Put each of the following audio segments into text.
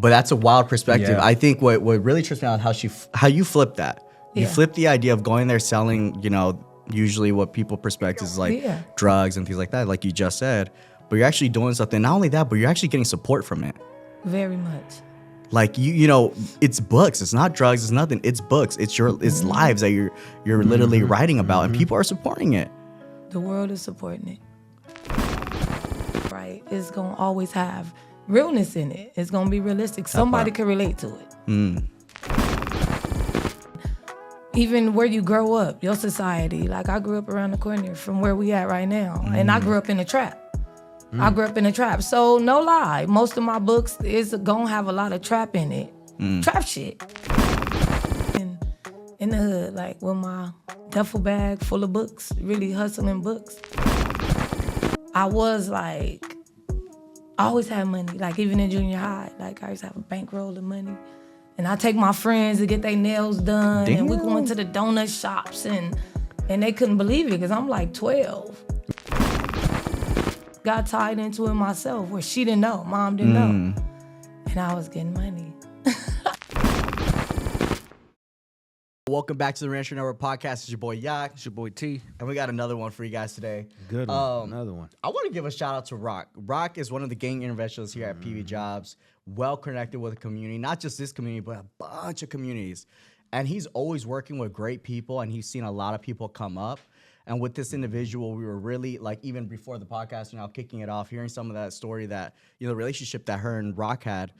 But that's a wild perspective. Yeah. I think what really trips me out is how you flip that. You flip the idea of going there selling, usually what people perspect is like drugs and things like that, like you just said. But you're actually doing something. Not only that, but you're actually getting support from it. Very much. Like it's books. It's not drugs. It's nothing. It's books. It's lives that you're literally writing about, and people are supporting it. The world is supporting it. Right? It's gonna always have realness in it. It's gonna be realistic. Somebody can relate to it. Even where you grow up, your society. Like I grew up around the corner from where we at right now, and I grew up in a trap. I grew up in a trap. So no lie, most of my books is gonna have a lot of trap in it. Trap shit. In the hood, like with my duffel bag full of books, really hustling books. I always had money, like even in junior high. Like I used to have a bankroll of money. And I take my friends to get their nails done. Damn. And we go into the donut shops and they couldn't believe it because I'm like 12. Got tied into it myself where she didn't know, mom didn't know. And I was getting money. Welcome back to the Reentry Network Podcast. It's your boy Yak. It's your boy T. And we got another one for you guys today. Good one. Another one. I want to give a shout out to Rock. Rock is one of the gang interventionists here at PV Jobs, well connected with the community, not just this community, but a bunch of communities. And he's always working with great people, and he's seen a lot of people come up. And with this individual, we were really, like, even before the podcast, kicking it off, hearing some of that story that, the relationship that her and Rock had.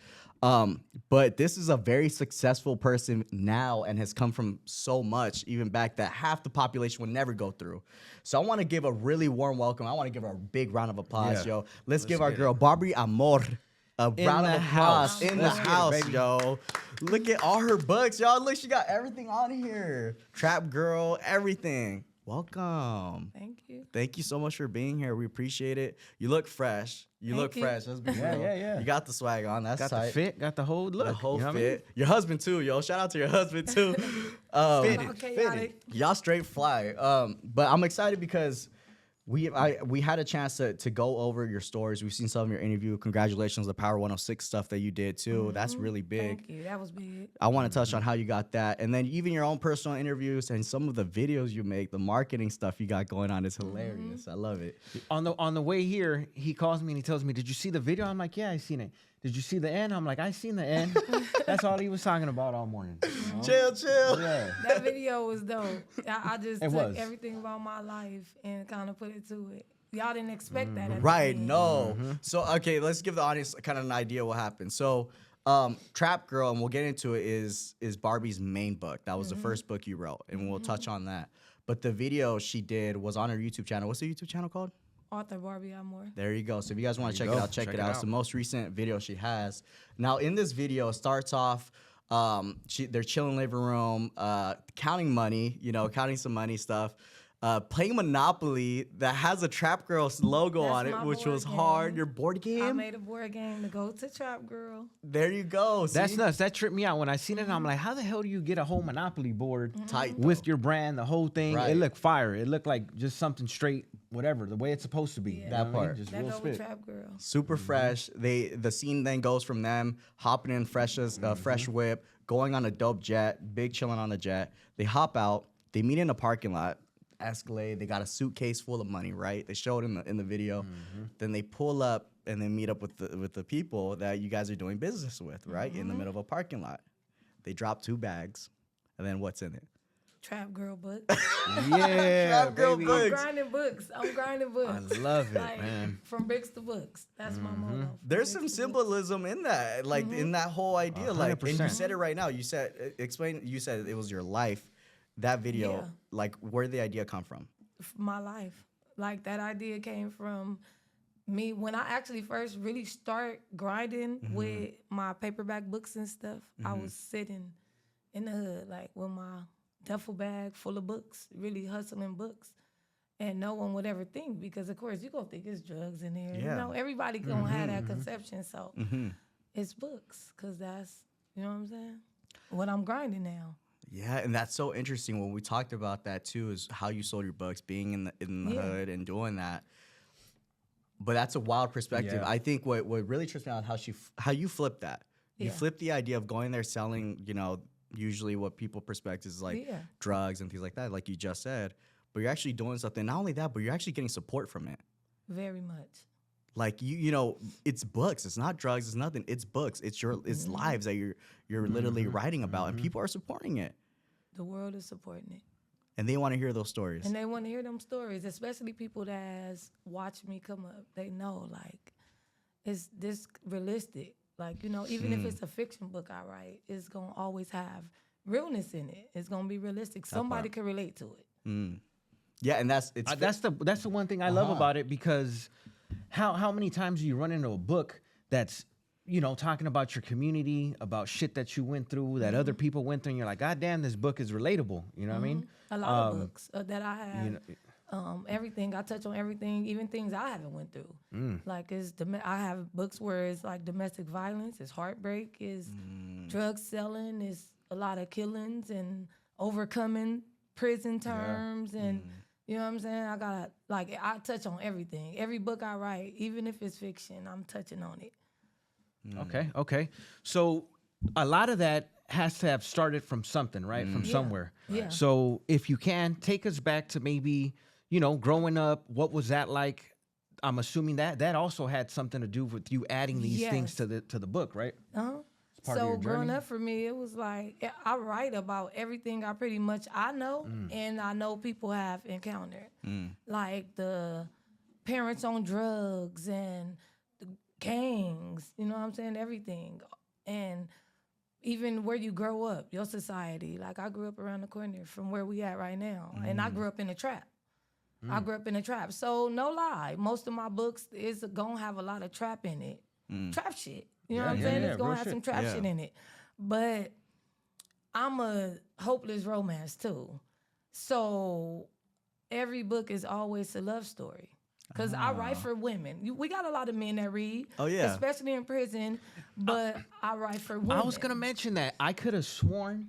But this is a very successful person now and has come from so much, even back that half the population would never go through. So I want to give a really warm welcome. I want to give her a big round of applause, yo. Let's give our girl, Barbie Amor, a round of applause in the house, yo. Look at all her books, y'all. Look, she got everything on here. Trap Girl, everything. Welcome. Thank you. Thank you so much for being here. We appreciate it. You look fresh. You look fresh. Let's be real. Yeah. You got the swag on. That's got tight. the fit, got the whole look. The whole fit. I mean? Your husband too, yo. Shout out to your husband too. Fitted. Y'all straight fly. But I'm excited because we had a chance to go over your stories. We've seen some of your interview. Congratulations on the Power 106 stuff that you did too. That's really big. Thank you. That was big. I want to touch on how you got that. And then even your own personal interviews and some of the videos you make, the marketing stuff you got going on is hilarious. I love it. On the way here, he calls me and he tells me, "Did you see the video?" I'm like, "Yeah, I seen it." "Did you see the end?" I'm like, "I seen the end." That's all he was talking about all morning. Chill. Yeah. That video was dope. I just It took was. everything about my life and kind of put it to it. Y'all didn't expect that. At the Right, end. no. So, okay, let's give the audience kind of an idea what happened. So, Trap Girl, and we'll get into it, is Barbie's main book. That was the first book you wrote, and we'll touch on that. But the video she did was on her YouTube channel. What's the YouTube channel called? Author Barbie Amor. There you go. So if you guys want to There check you it go. out, check it Check it out. out. It's the most recent video she has. Now, in this video, it starts off, they're chilling in the living room, counting money, counting some money stuff. Playing Monopoly that has a Trap Girl's logo That's on it, my which board was game. hard. Your board game? I made a board game to go to Trap Girl. There you go. That's see? nuts. That tripped me out when I seen it. I'm like, how the hell do you get a whole Monopoly board Tight, with though. your brand, the whole thing? Right. It looked fire. It looked like just something straight, whatever, the way it's supposed to be. Yeah. You That know what I mean? part. Just That real go with spit. Trap Girl. Super fresh. The scene then goes from them hopping in fresh whip, going on a dope jet, big chilling on the jet. They hop out. They meet in a parking lot. Escalade. They got a suitcase full of money, right? They showed in the video. Then they pull up and then meet up with the people that you guys are doing business with, right? In the middle of a parking lot. They drop 2 bags, and then what's in it? Trap Girl books. Yeah, Trap Girl baby. books. I'm grinding books. I love it, Like, man. From bricks to books. That's my motto. From There's bricks some to books. symbolism in that, like in that whole idea. Like, and you 100%. said it right now. You said, you said it was your life. That video, Yeah. like, where did the idea come from? My life. Like that idea came from me when I actually first really start grinding with my paperback books and stuff. I was sitting in the hood, like with my duffel bag full of books, really hustling books. And no one would ever think, because of course you're gonna think it's drugs in there. Yeah. Everybody gonna have that conception. So it's books, cause that's, you know what I'm saying? What I'm grinding now. Yeah, and that's so interesting. When we talked about that too, is how you sold your books, being in the hood and doing that. But that's a wild perspective. Yeah. I think what really trips me out is how you flip that. You Yeah. flip the idea of going there selling, usually what people perspect is like Yeah. drugs and things like that, like you just said. But you're actually doing something. Not only that, but you're actually getting support from it. Very much. Like it's books. It's not drugs. It's nothing. It's books. It's lives that you're literally writing about, and people are supporting it, The world is supporting it. and they want to hear those stories. And they want to hear them stories, especially people that has watched me come up. They know, like, is this realistic? Like, even if it's a fiction book I write, it's going to always have realness in it. It's going to be realistic. Somebody can relate to it. Yeah, and that's the one thing I love about it, because how many times do you run into a book that's talking about your community, about shit that you went through, that other people went through, and you're like, God damn, this book is relatable. You know what I mean? A lot of books that I have, everything, I touch on everything, even things I haven't went through. Like I have books where it's like domestic violence, it's heartbreak, it's drug selling, it's a lot of killings and overcoming prison terms and you know what I'm saying? I touch on everything. Every book I write, even if it's fiction, I'm touching on it. Okay. So a lot of that has to have started from something, right? From somewhere. Yeah. So if you can, take us back to maybe, growing up, what was that like? I'm assuming that also had something to do with you adding these things to the book, right? Uh-huh. part of So your growing journey? up for me, it was like I write about everything I know and I know people have encountered, like the parents on drugs and the gangs. You know what I'm saying? Everything, and even where you grow up, your society. Like I grew up around the corner from where we at right now, and I grew up in a trap. I grew up in a trap. So no lie, most of my books is gonna have a lot of trap in it. Trap shit. You know what I'm saying? It's gonna have some trap shit in it. But I'm a hopeless romance too. So every book is always a love story. Because I write for women. We got a lot of men that read. Oh, yeah. Especially in prison. But I write for women. I was gonna mention that. I could have sworn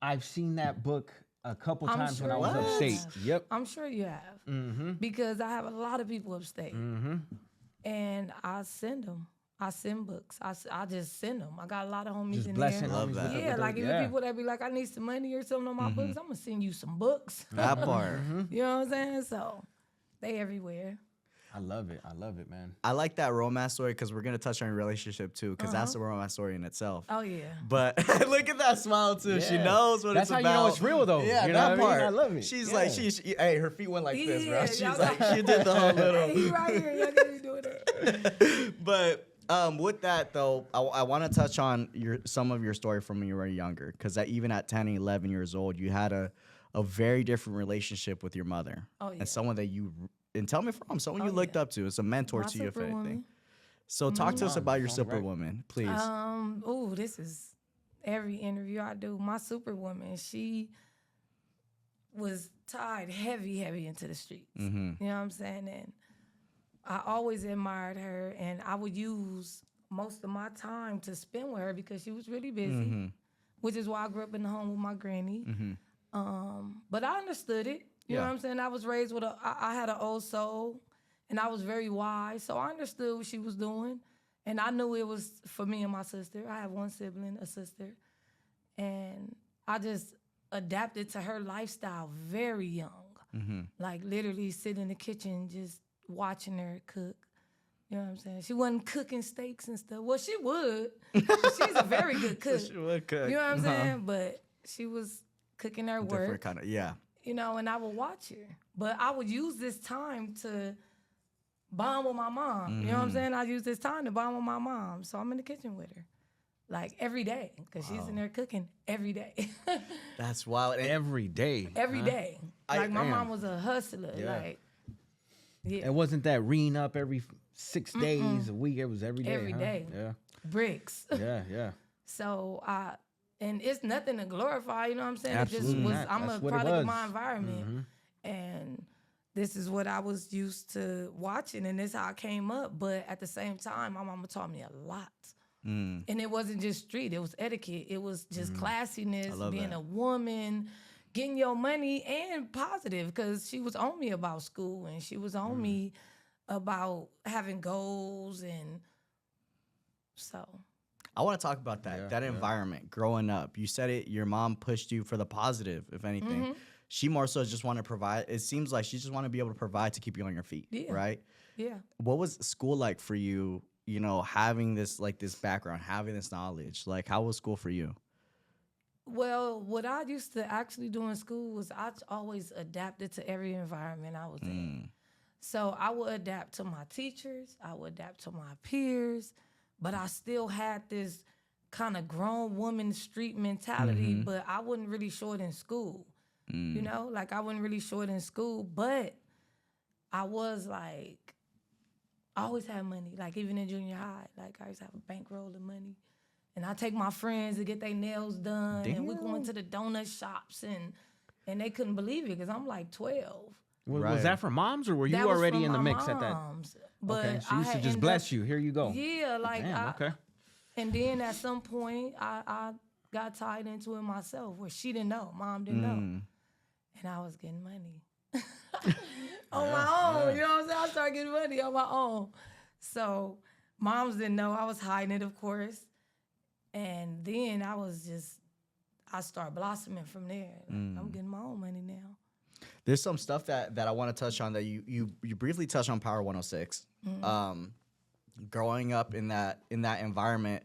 I've seen that book a couple times when I was you upstate. have. Yep. I'm sure you have. Because I have a lot of people upstate. And I send them. I send books. I just send them. I got a lot of homies Just in blessing there. Love homies that. with Yeah, the- like even people that be like, I need some money or something on my books, I'm gonna send you some books. That part. You know what I'm saying? So they everywhere. I love it, man. I like that romance story because we're gonna touch on your relationship too, because that's a romance story in itself. Oh yeah. But look at that smile too. She Yeah. knows what That's it's how about. you know it's real, though. Yeah, You know that what I mean? part. I love it. She's Yeah. like, hey, her feet went like this, bro. Yeah, She's y'all like, got- she did the whole little. Hey, he right here. Y'all gotta be doing it. But with that though, I want to touch on some of your story from when you were younger, because even at 10 and 11 years old, you had a very different relationship with your mother. Oh, yeah. And someone that and tell me if I'm wrong, someone you looked up to. It's a mentor My to you, if anything. superwoman. So talk to us Mom, about your it's on the right. superwoman, please. This is every interview I do. My superwoman, she was tied heavy into the streets. You know what I'm saying? And I always admired her, and I would use most of my time to spend with her because she was really busy, which is why I grew up in the home with my granny. But I understood it. You know what I'm saying? I was raised with I had an old soul, and I was very wise, so I understood what she was doing, and I knew it was for me and my sister. I have one sibling, a sister, and I just adapted to her lifestyle very young. Like literally sit in the kitchen just watching her cook. You know what I'm saying? She wasn't cooking steaks and stuff. Well, she would. She's a very good cook. She would cook. You know what I'm saying? But she was cooking her Different work. kind of, yeah. You know, and I would watch her. But I would use this time to bond with my mom. You know what I'm saying? I use this time to bond with my mom. So I'm in the kitchen with her. Like every day. Because she's in there cooking every day. That's wild. And Every day. Every day. Like my damn. mom was a hustler. Yeah. Like, yeah. It wasn't that reading up every 6 days a week. It was every day. Every huh? day. Yeah. Bricks. Yeah. So and it's nothing to glorify, you know what I'm saying? Absolutely it just was not. I'm That's a what it product of was. my environment. And this is what I was used to watching, and this is how I came up. But at the same time, my mama taught me a lot. And it wasn't just street, it was etiquette. It was just classiness, being that. a woman, getting your money, and positive, because she was on me about school, and she was on me about having goals, and so. I want to talk about that environment growing up. You said it, your mom pushed you for the positive, if anything. Mm-hmm. She more so just wanted to provide. It seems like she just wanted to be able to provide to keep you on your feet, right? Yeah. What was school like for you, you know, having this background, having this knowledge? Like, how was school for you? Well, what I used to actually do in school was I always adapted to every environment I was in. So I would adapt to my teachers, I would adapt to my peers, but I still had this kind of grown woman street mentality, but I wouldn't really show it in school. You know, like I wouldn't really show it in school, but I was like, I always had money. Like even in junior high, like I used to have a bankroll of money. And I take my friends to get their nails done. Damn. And we going to the donut shops and they couldn't believe it because I'm like 12. Was that for moms or were you That was already from in the my mix at that? moms, But Okay, she I used to had just ended bless up- you. Here you go. Yeah, like Damn, okay. And then at some point, I got tied into it myself where she didn't know, mom didn't know. And I was getting money on my own. You know what I'm saying? I started getting money on my own. So moms didn't know. I was hiding it, of course. And then I started blossoming from there. Like, I'm getting my own money now. There's some stuff that I want to touch on that you briefly touched on Power 106. Growing up in that environment,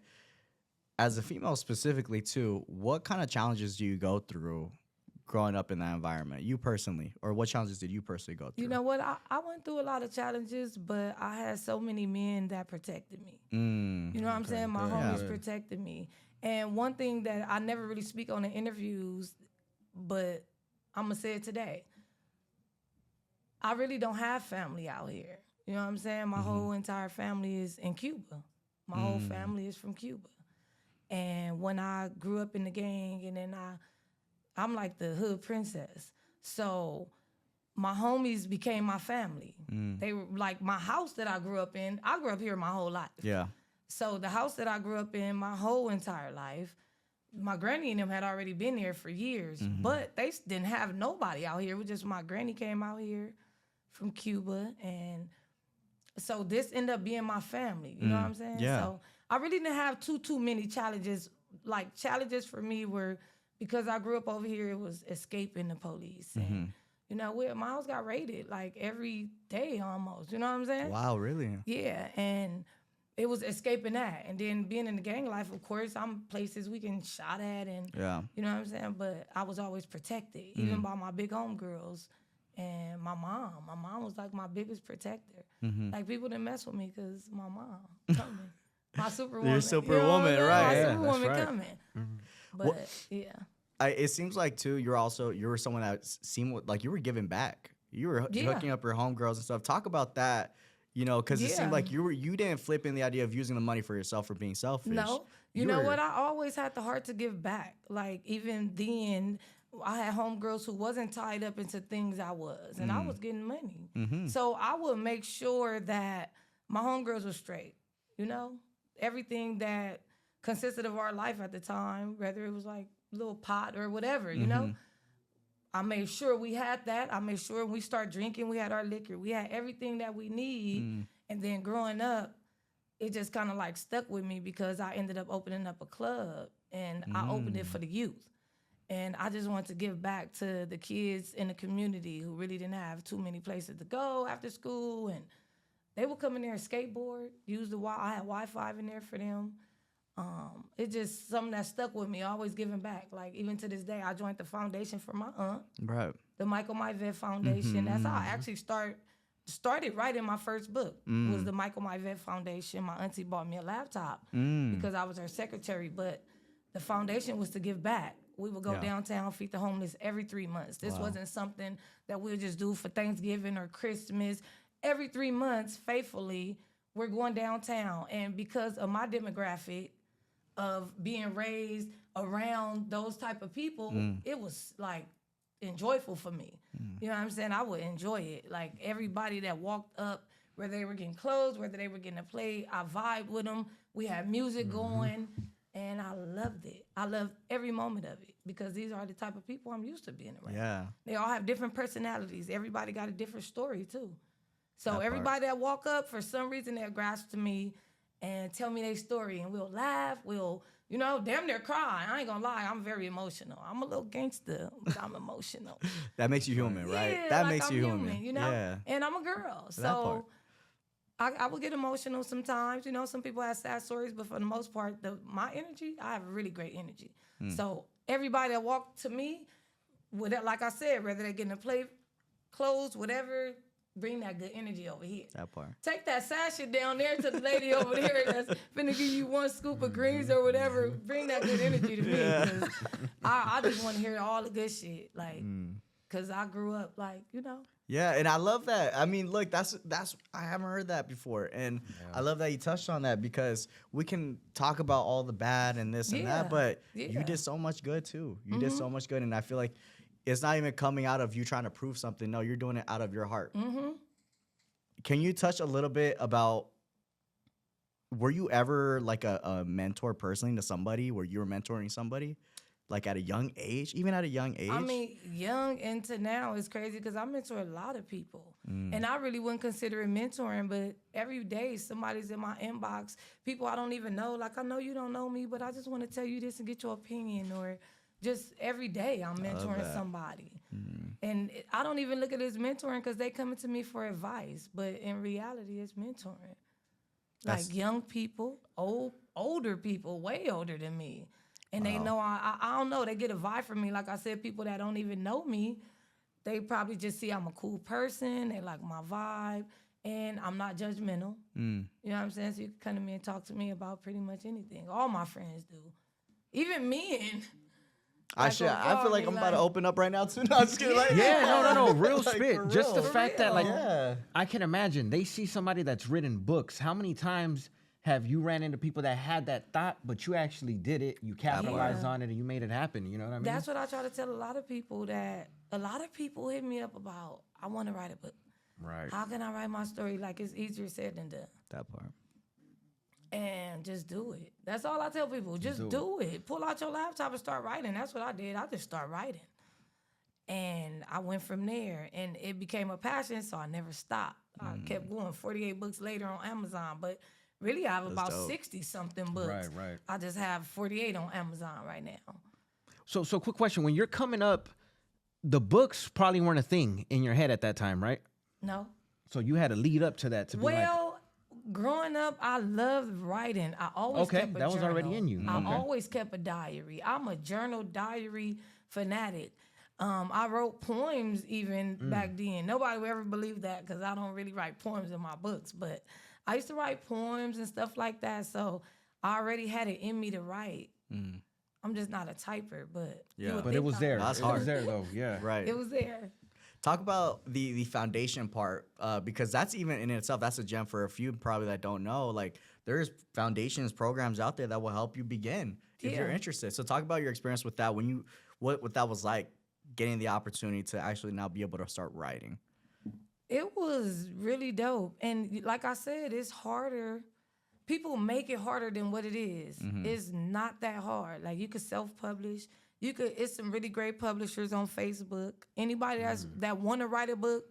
as a female specifically too, what kind of challenges do you go through growing up in that environment, you personally, or what challenges did you personally go through? You know what? I went through a lot of challenges, but I had so many men that protected me. You know what I'm saying? My homies protected me. And one thing that I never really speak on in interviews, but I'm going to say it today. I really don't have family out here. You know what I'm saying? My whole entire family is in Cuba. My whole family is from Cuba. And when I grew up in the gang, and then I'm like the hood princess. So my homies became my family. They were like my house that I grew up in. I grew up here my whole life. Yeah. So the house that I grew up in my whole entire life, my granny and them had already been there for years, but they didn't have nobody out here. It was just my granny came out here from Cuba, and so this ended up being my family. You know what I'm saying? Yeah. So I really didn't have too many challenges. Like challenges for me were, because I grew up over here, it was escaping the police. And, you know, my house got raided like every day almost. You know what I'm saying? Wow, really? Yeah, and it was escaping that. And then being in the gang life, of course, I'm places we can shot at and, you know what I'm saying? But I was always protected, even by my big homegirls and my mom. My mom was like my biggest protector. Like people didn't mess with me because my mom coming. My superwoman. Your superwoman, right. My Yeah, superwoman that's right. coming. But, yeah. It seems like too, you were someone that seemed like you were giving back. You were hooking up your homegirls and stuff. Talk about that, you know, because it seemed like you didn't flip in the idea of using the money for yourself or being selfish. No. You know what? I always had the heart to give back. Like even then, I had homegirls who wasn't tied up into things I was, and I was getting money. So I would make sure that my homegirls were straight, you know? Everything that consisted of our life at the time, whether it was like little pot or whatever, you know? I made sure we had that. I made sure when we start drinking, we had our liquor. We had everything that we need. And then growing up, it just kind of like stuck with me because I ended up opening up a club, and I opened it for the youth. And I just wanted to give back to the kids in the community who really didn't have too many places to go after school. And they would come in there and skateboard, use I had Wi-Fi in there for them. It's just something that stuck with me, always giving back. Like even to this day, I joined the foundation for my aunt, Right. the Michael Myvet Foundation. That's how I actually started writing my first book. Was the Michael Myvet Foundation. My auntie bought me a laptop because I was her secretary, but the foundation was to give back. We would go downtown, feed the homeless every 3 months. This wasn't something that we would just do for Thanksgiving or Christmas. Every 3 months, faithfully, we're going downtown. And because of my demographic of being raised around those type of people, it was like enjoyable for me. You know what I'm saying? I would enjoy it. Like everybody that walked up, whether they were getting clothes, whether they were getting a play, I vibed with them. We had music going, and I loved it. I loved every moment of it because these are the type of people I'm used to being around. Yeah. They all have different personalities. Everybody got a different story too. So everybody that walk up, for some reason, they're grasped to me, and tell me their story, and we'll laugh, we'll, damn near cry. I ain't gonna lie, I'm very emotional. I'm a little gangster, but I'm emotional. That makes you human, right? Yeah, That like makes I'm you human, Yeah. And I'm a girl, That part. so I will get emotional sometimes. Some people have sad stories, but for the most part, my energy, I have really great energy. So everybody that walk to me, with that, like I said, whether they get in the play clothes, whatever, bring that good energy over here. That part. Take that sad shit down there to the lady over there that's finna give you one scoop of greens or whatever. Bring that good energy to me. 'Cause I just want to hear all the good shit. Like, because I grew up, like, Yeah, and I love that. I mean, look, that's I haven't heard that before, and I love that you touched on that because we can talk about all the bad and this and that, but you did so much good too. You did so much good, and I feel like it's not even coming out of you trying to prove something. No, you're doing it out of your heart. Can you touch a little bit about? Were you ever like a mentor personally to somebody? Where you were mentoring somebody? Like at a young age, even at a young age? I mean, young into now is crazy because I mentor a lot of people. And I really wouldn't consider it mentoring, but every day somebody's in my inbox, people I don't even know. Like, I know you don't know me, but I just want to tell you this and get your opinion. Or just every day I'm mentoring somebody. And I don't even look at it as mentoring because they coming to me for advice. But in reality, it's mentoring. Like young people, older people, way older than me. And they know, I don't know, they get a vibe from me. Like I said, people that don't even know me, they probably just see I'm a cool person. They like my vibe. And I'm not judgmental. You know what I'm saying? So you can come to me and talk to me about pretty much anything. All my friends do. Even men. I feel like I'm about to open up right now too. No, I'm just kidding. No, real Like, spit. for Just the real. fact that, like, I can imagine they see somebody that's written books. How many times have you ran into people that had that thought, but you actually did it, you capitalized on it, and you made it happen? You know what I mean? That's what I try to tell a lot of people, that a lot of people hit me up about, I want to write a book. Right. How can I write my story? Like, it's easier said than done. That part. And just do it. That's all I tell people. Just do it. Pull out your laptop and start writing. That's what I did. I just started writing. And I went from there. And it became a passion, so I never stopped. I kept going. 48 books later on Amazon. But really, I have about 60-something books. Right. I just have 48 on Amazon right now. So quick question. When you're coming up, the books probably weren't a thing in your head at that time, right? No. So you had to lead up to that to be like... Growing up, I loved writing. I always kept a that was journal. already in you. I always kept a diary. I'm a journal diary fanatic. I wrote poems even back then. Nobody would ever believe that because I don't really write poems in my books. But I used to write poems and stuff like that. So I already had it in me to write. I'm just not a typer, but But it was there. That's It hard. was there though. Yeah. Right. It was there. Talk about the foundation part, because that's even in itself, that's a gem for a few probably that don't know. Like, there's foundations programs out there that will help you begin if you're interested. So talk about your experience with that, when what that was like, getting the opportunity to actually now be able to start writing. It was really dope. And like I said, it's harder. People make it harder than what it is. It's not that hard. Like, you could self-publish. It's some really great publishers on Facebook. Anybody that want to write a book,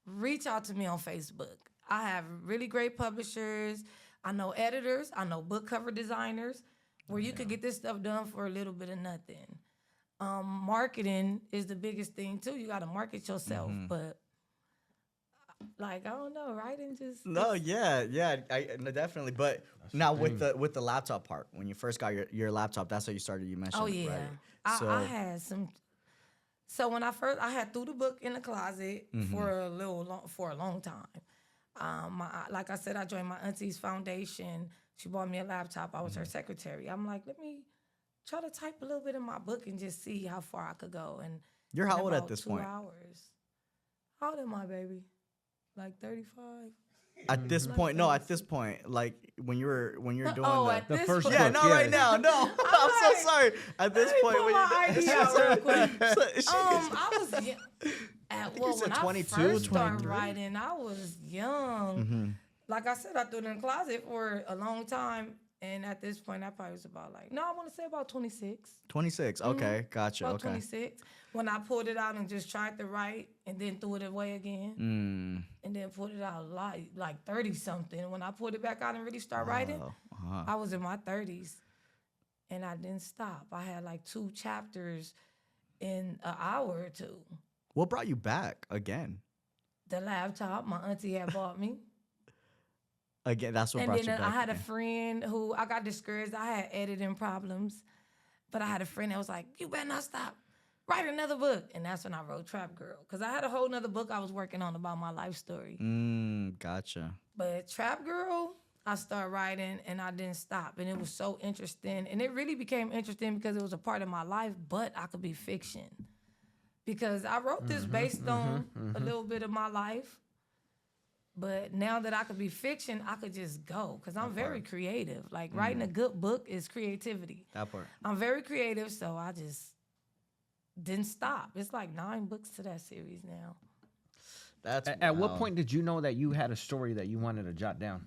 reach out to me on Facebook. I have really great publishers. I know editors. I know book cover designers, where you could get this stuff done for a little bit of nothing. Marketing is the biggest thing too. You got to market yourself, but like, I don't know, writing just... No, no, definitely. But now with the laptop part, when you first got your laptop, that's how you started. You mentioned, right? I had some. So when I threw the book in the closet for a long time. Like I said, I joined my auntie's foundation. She bought me a laptop. I was her secretary. I'm like, let me try to type a little bit in my book and just see how far I could go. And you're how old at this point? 2 hours. How old am I, baby? Like 35. At this point, no. At this point, like when you're doing the first book, book, right now, no. I'm so sorry. At this point, pull my ID out real quick. I was young. When 22, I first started 23? writing, I was young. Like I said, I threw it in the closet for a long time. And at this point, I probably was about like, no, I want to say about 26. 26. Okay, gotcha. About Okay. 26. When I pulled it out and just tried to write and then threw it away again. And then pulled it out like 30 something. When I pulled it back out and really start writing, I was in my 30s. And I didn't stop. I had like 2 chapters in an hour or 2. What brought you back again? The laptop my auntie had bought me. Again, that's what And brought you then back. I had a again. friend who I got discouraged. I had editing problems. But I had a friend that was like, you better not stop. Write another book. And that's when I wrote Trap Girl. Because I had a whole nother book I was working on about my life story. Gotcha. But Trap Girl, I started writing and I didn't stop. And it was so interesting. And it really became interesting because it was a part of my life, but I could be fiction. Because I wrote this based on a little bit of my life. But now that I could be fiction, I could just go. Because I'm very creative. Like writing a good book is creativity. That part. I'm very creative, so I just didn't stop. It's like 9 books to that series now. That's At what wild. point did you know that you had a story that you wanted to jot down?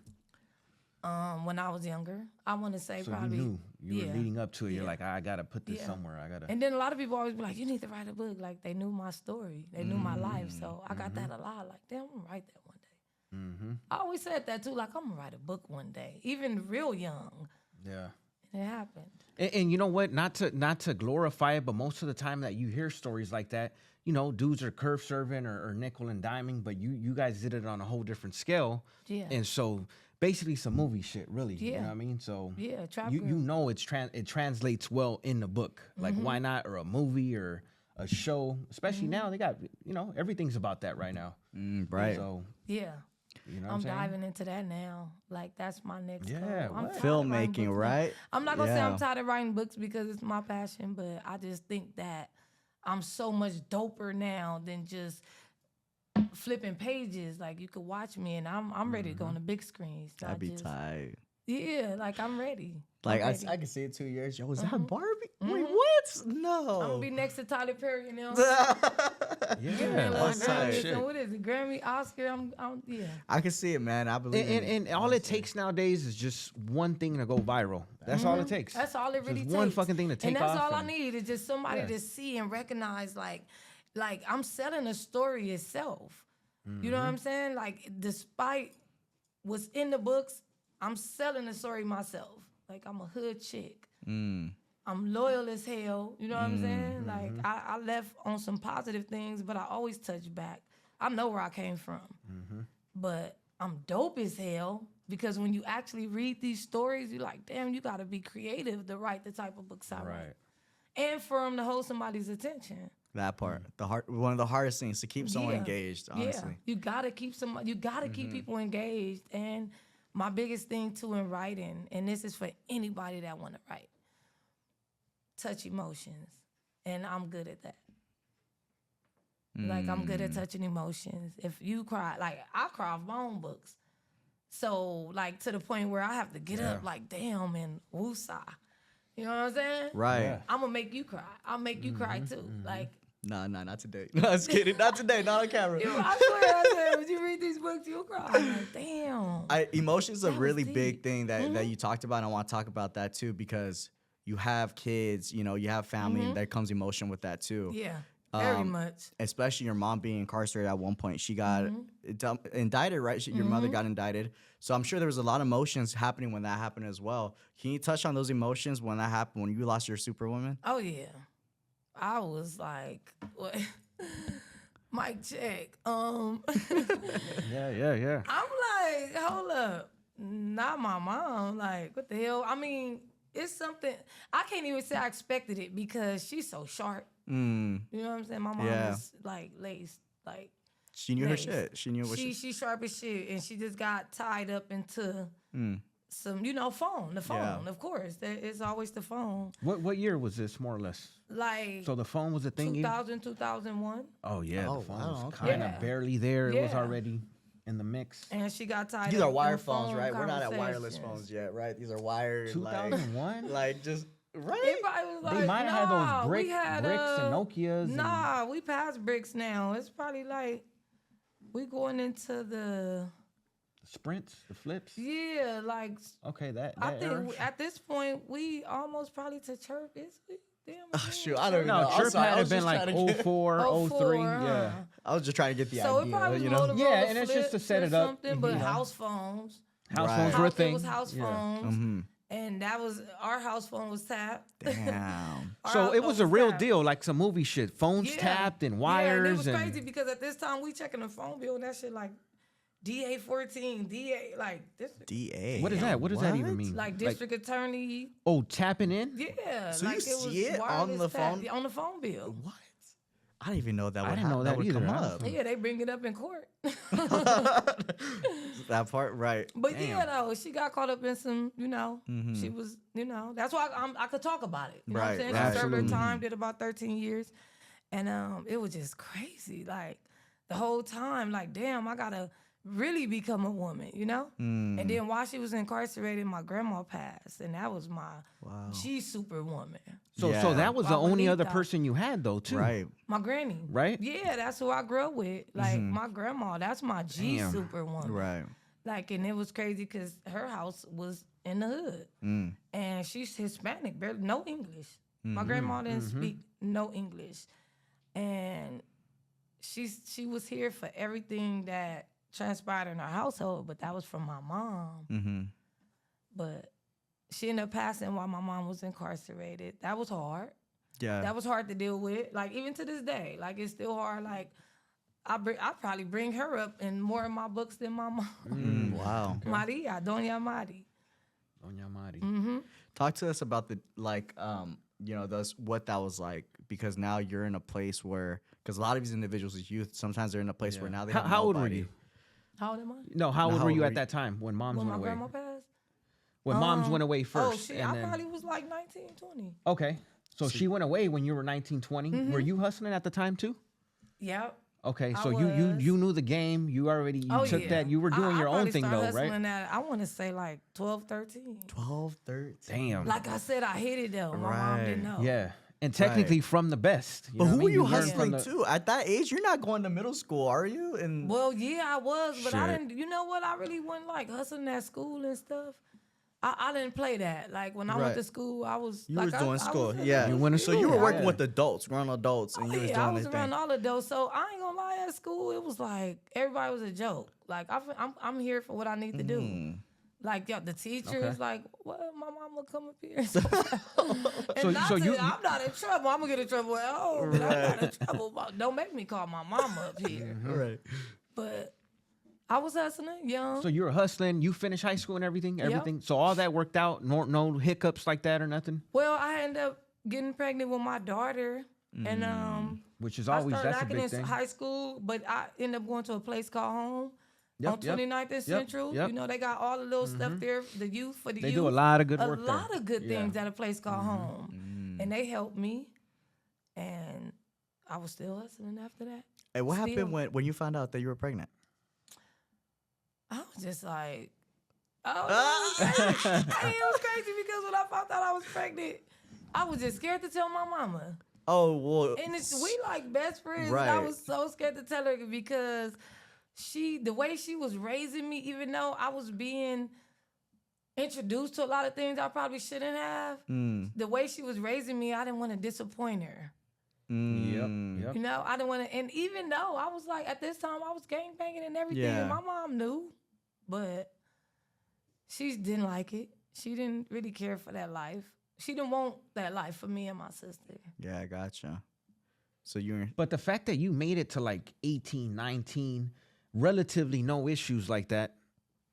When I was younger, I want to say So probably. you knew you were leading up to it. You're Yeah. like, I gotta put this Yeah. somewhere. I gotta. And then a lot of people always be like, you need to write a book. Like, they knew my story. They knew my life. So I got that a lot. Like, damn, I'm going to write that one day. I always said that, too. Like, I'm going to write a book one day. Even real young. Yeah. And it happened. And you know what? Not to glorify it, but most of the time that you hear stories like that, you know, dudes are curve serving or nickel and diming, but you guys did it on a whole different scale. Yeah. And so basically some movie shit, really. You know Yeah. what I mean? So Yeah, Trap you Girl. know it translates well in the book. Like why not? Or a movie or a show. Especially now they got, you know, everything's about that right now. Right. So Yeah. you know what I'm I'm saying? diving into that now. Like, that's my next Yeah, goal. I'm what? tired of writing Filmmaking, books now. right? I'm not going to say Yeah. I'm tired of writing books because it's my passion, but I just think that I'm so much doper now than just flipping pages. Like, you could watch me and I'm ready to go on the big screens. So That'd be I just, tight. Yeah, like, I'm ready. Like, I'm I ready. can see it 2 years. Yo, is that Barbie? Wait, what? No. I'm going to be next to Tyler Perry now. Yeah, why that's not? tight. Shit. So what is it? Grammy, Oscar? Yeah. I can see it, man. I believe in it. And all it takes nowadays is just one thing to go viral. That's all it takes. That's all it really Just takes. one fucking thing to take and that's off all I and- need is just somebody Yeah. to see and recognize, like I'm selling a story itself. You know what I'm saying? Like, despite what's in the books, I'm selling the story myself. Like, I'm a hood chick. I'm loyal as hell. You know what I'm saying? Like, I left on some positive things, but I always touch back. I know where I came from. But I'm dope as hell because when you actually read these stories, you're like, damn, you got to be creative to write the type of books I write. And for them to hold somebody's attention. That part. One of the hardest things to keep someone Yeah. engaged, honestly. Yeah, you gotta keep keep people engaged. And my biggest thing too in writing, and this is for anybody that want to write, touch emotions, and I'm good at that. Like, I'm good at touching emotions. If you cry, like, I cry off my own books, so like to the point where I have to get up, like, damn, and woosah. You know what I'm saying? Right. Yeah. I'm gonna make you cry. I'll make you cry too. Like. Nah, not today. No, I was kidding. Not today. Not on camera. I swear, when you read these books, you'll cry. I'm like, damn. Emotions is a That was really deep. big thing that you talked about. And I want to talk about that too because you have kids, you know, you have family, and there comes emotion with that too. Yeah, very Um, much. Especially your mom being incarcerated at one point. She got indicted, right? Your mother got indicted. So I'm sure there was a lot of emotions happening when that happened as well. Can you touch on those emotions when that happened, when you lost your superwoman? Oh, yeah. I was like, what? Mic check. Yeah. I'm like, hold up. Not my mom. Like, what the hell? I mean, it's something. I can't even say I expected it because she's so sharp. You know what I'm saying? My mom Yeah. is like laced. Like, She knew her Nice. shit. She knew what she's sharp as shit, and she just got tied up into some, phone. The phone, Yeah. of course. It's always the phone. What year was this, more or less? Like, So the phone was a thing. 2001. Oh yeah, Oh, the phone wow, was okay. kind of Yeah. barely there. It was Yeah. already in the mix. And she got tied These up are in wire phones, phone right? We're not at wireless conversations. phones yet, right? These are wired. 2001. Like just right. It probably was like, They might have had nah, those we had, bricks and Nokias. and- Nah, we passed bricks now. It's probably like we going into the sprints, the flips. Yeah, like Okay, that I think era. at this point we almost probably to chirp. Is we? Damn. Oh, shoot, I don't even know. No, I'm Chirp sorry, I had to was been just like trying to get- 04, 03. Yeah. I was just trying to get the So it idea, probably was you know? Motorola Yeah, and it's just to flips set or it up, something, but you know. house phones. House Right. phones were a It thing. was house Yeah. phones, and that was our house phone was tapped. Damn. Our So house it phone was a real tapped. deal, like some movie shit. Phones Yeah. tapped and Yeah, and wires. it was crazy because at this time we checking the phone bill and that shit like DA-14, DA like this, DA. What is that? What does that even mean? like district attorney. Oh, tapping in? Yeah, So you like it was see it on wireless the tap- phone? on the phone bill. What? I didn't even know that I would didn't know that would either. come I up. was- Yeah, they bring it up in court. That part, right. But Damn. yeah, though, she got caught up in some, she was, that's why I could talk about it. You know what I'm Right, saying? right. She served her Absolutely. time, did about 13 years. And it was just crazy. Like, the whole time, like, damn, I got to really become a woman, you know? Mm. And then while she was incarcerated, my grandma passed. And that was my G superwoman. So Yeah. that was the only other Abuelita. person you had, though, too. Right. My granny. Right? Yeah, that's who I grew up with. Like, my grandma, that's my G Damn. superwoman. Right. Like, and it was crazy because her house was in the hood. Mm. And she's Hispanic, barely, no English. My grandma didn't speak no English. And she was here for everything that transpired in our household, but that was from my mom. Mm-hmm. But she ended up passing while my mom was incarcerated. That was hard. Yeah. That was hard to deal with. Like, even to this day, like, it's still hard. Like, I probably bring her up in more of my books than my mom. Wow. Maria, Doña Mari. Doña Mari. Talk to us about the what that was like, because now you're in a place where, because a lot of these individuals as youth, sometimes they're in a place where now they have How old were nobody. you? How old am I? No, how Now, old how were old you were at you? that time when moms When went my away? grandma passed? When moms went away Oh, first. shit, and I then, probably was like 19, 20. okay. So she went away when you were 19, 20. Were you hustling at the time, too? Yep. Okay, I so you was. knew the game. You already took yeah. that. You were doing I your own probably thing, though, started right? hustling At, I want to say like 12, 13. 12, 13. Damn. Like I said, I hit it though. My mom didn't know. Yeah. And technically from the best. But know who what I were mean? you learn from hustling the- to? At that age, you're not going to middle school, are you? And Well, yeah, I was, but I Shit. didn't. You know what? I really wasn't like hustling at school and stuff. I didn't play that. Like when I Right. went to school, I was you like, was doing I school. was, Yeah. You went to So you were school. working Yeah. with adults, grown adults, and you was doing I was this around thing. all of those. So I ain't gonna lie. At school, it was like everybody was a joke. Like I'm here for what I need to do. Mm-hmm. Like the teacher Okay. is like, "What? My mama come up here." So, So you- I'm not in trouble. I'm gonna get in trouble at home. But I'm not in trouble. Don't make me call my mama up here. Right. But I was hustling, young. So you were hustling. You finished high school and everything. So all that worked out. No hiccups like that or nothing. Well, I ended up getting pregnant with my daughter, and Which is I always started that's a acting big in thing. high school, but I ended up going to a place called Home Yep, on yep, 29th and Central. yep. You know, they got all the little stuff there, the youth for the They youth. do a lot of good work A there. lot of good Yeah. things at a place called Home, and they helped me, and I was still hustling after that. Hey, what Still. happened when you found out that you were pregnant? I was just like, oh, it was crazy because when I found out I was pregnant, I was just scared to tell my mama. Oh, well. And we like best friends. And I Right. was so scared to tell her because the way she was raising me, even though I was being introduced to a lot of things I probably shouldn't have, the way she was raising me, I didn't want to disappoint her. Yep. You know, I didn't want to, and even though I was like, at this time, I was gangbanging and everything, Yeah. and my mom knew, but she didn't like it. She didn't really care for that life. She didn't want that life for me and my sister. Yeah, I gotcha. So you're. But the fact that you made it to like 18, 19, relatively no issues like that,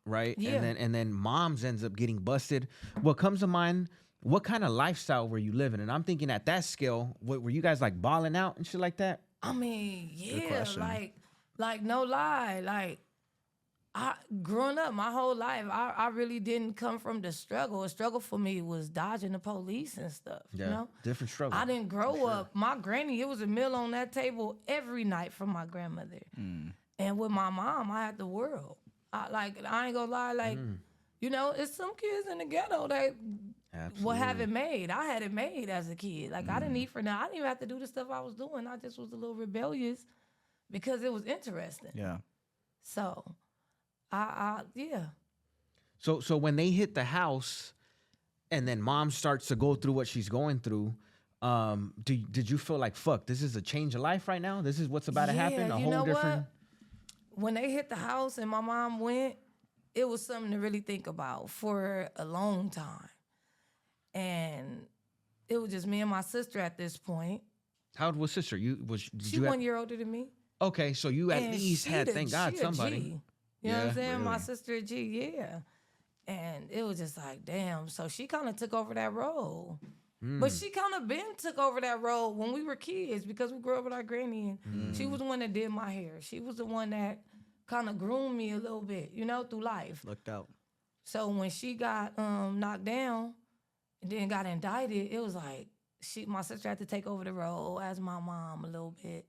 right? Yeah. And then moms ends up getting busted. What comes to mind, what kind of lifestyle were you living? And I'm thinking at that scale, were you guys like balling out and shit like that? I mean, yeah, question. like no lie, like growing up my whole life, I really didn't come from the struggle. The struggle for me was dodging the police and stuff. You know, Different struggle. I didn't grow up. My granny, it was a meal on that table every night from my grandmother, and with my mom, I had the world. I ain't gonna lie, like you know, it's some kids in the ghetto that will have it made. I had it made as a kid. Like I didn't need for now. I didn't even have to do the stuff I was doing. I just was a little rebellious because it was interesting. Yeah. So Yeah. So when they hit the house, and then mom starts to go through what she's going through, did you feel like, fuck, this is a change of life right now? This is what's about to happen? A you whole know different. What? When they hit the house and my mom went, it was something to really think about for a long time. And it was just me and my sister at this point. How old was sister? She 1 year older than me. Okay, so you at And least she had, the- thank God, she a somebody. G. You know what I'm saying? really. My sister a G, yeah. And it was just like, damn. So she kind of took over that role. But she kind of took over that role when we were kids because we grew up with our granny. And she was the one that did my hair. She was the one that kind of groomed me a little bit, you know, through life. Looked out. So when she got knocked down and then got indicted, it was like my sister had to take over the role as my mom a little bit.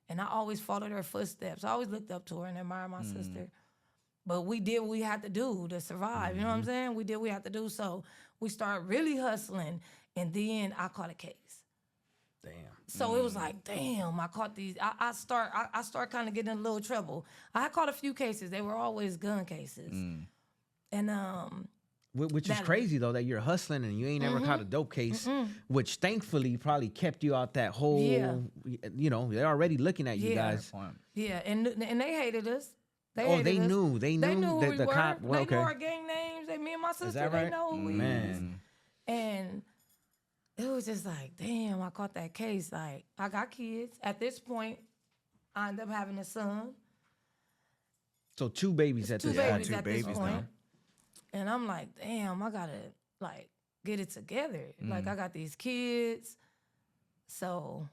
And I always followed her footsteps. I always looked up to her and admired my sister. But we did what we had to do to survive. You know what I'm saying? We did what we had to do. So we started really hustling. And then I caught a case. Damn. So it was like, damn, I caught these. I start kind of getting in a little trouble. I had caught a few cases. They were always gun cases. And Which is crazy though, that you're hustling and you ain't never caught a dope case, which thankfully probably kept you out that whole. Yeah. You know, they're already looking at you Yeah. guys. yeah, and they hated us. They hated us. knew. They knew who that we the were. cop. Well, they okay. knew our gang names. Me and my sister, that right? they know who we Man. is. And it was just like, damn, I caught that case. Like, I got kids. At this point, I ended up having a son. So two babies at Two this babies point. at this point. And I'm like, damn, I gotta like get it together. Like, I got these kids. So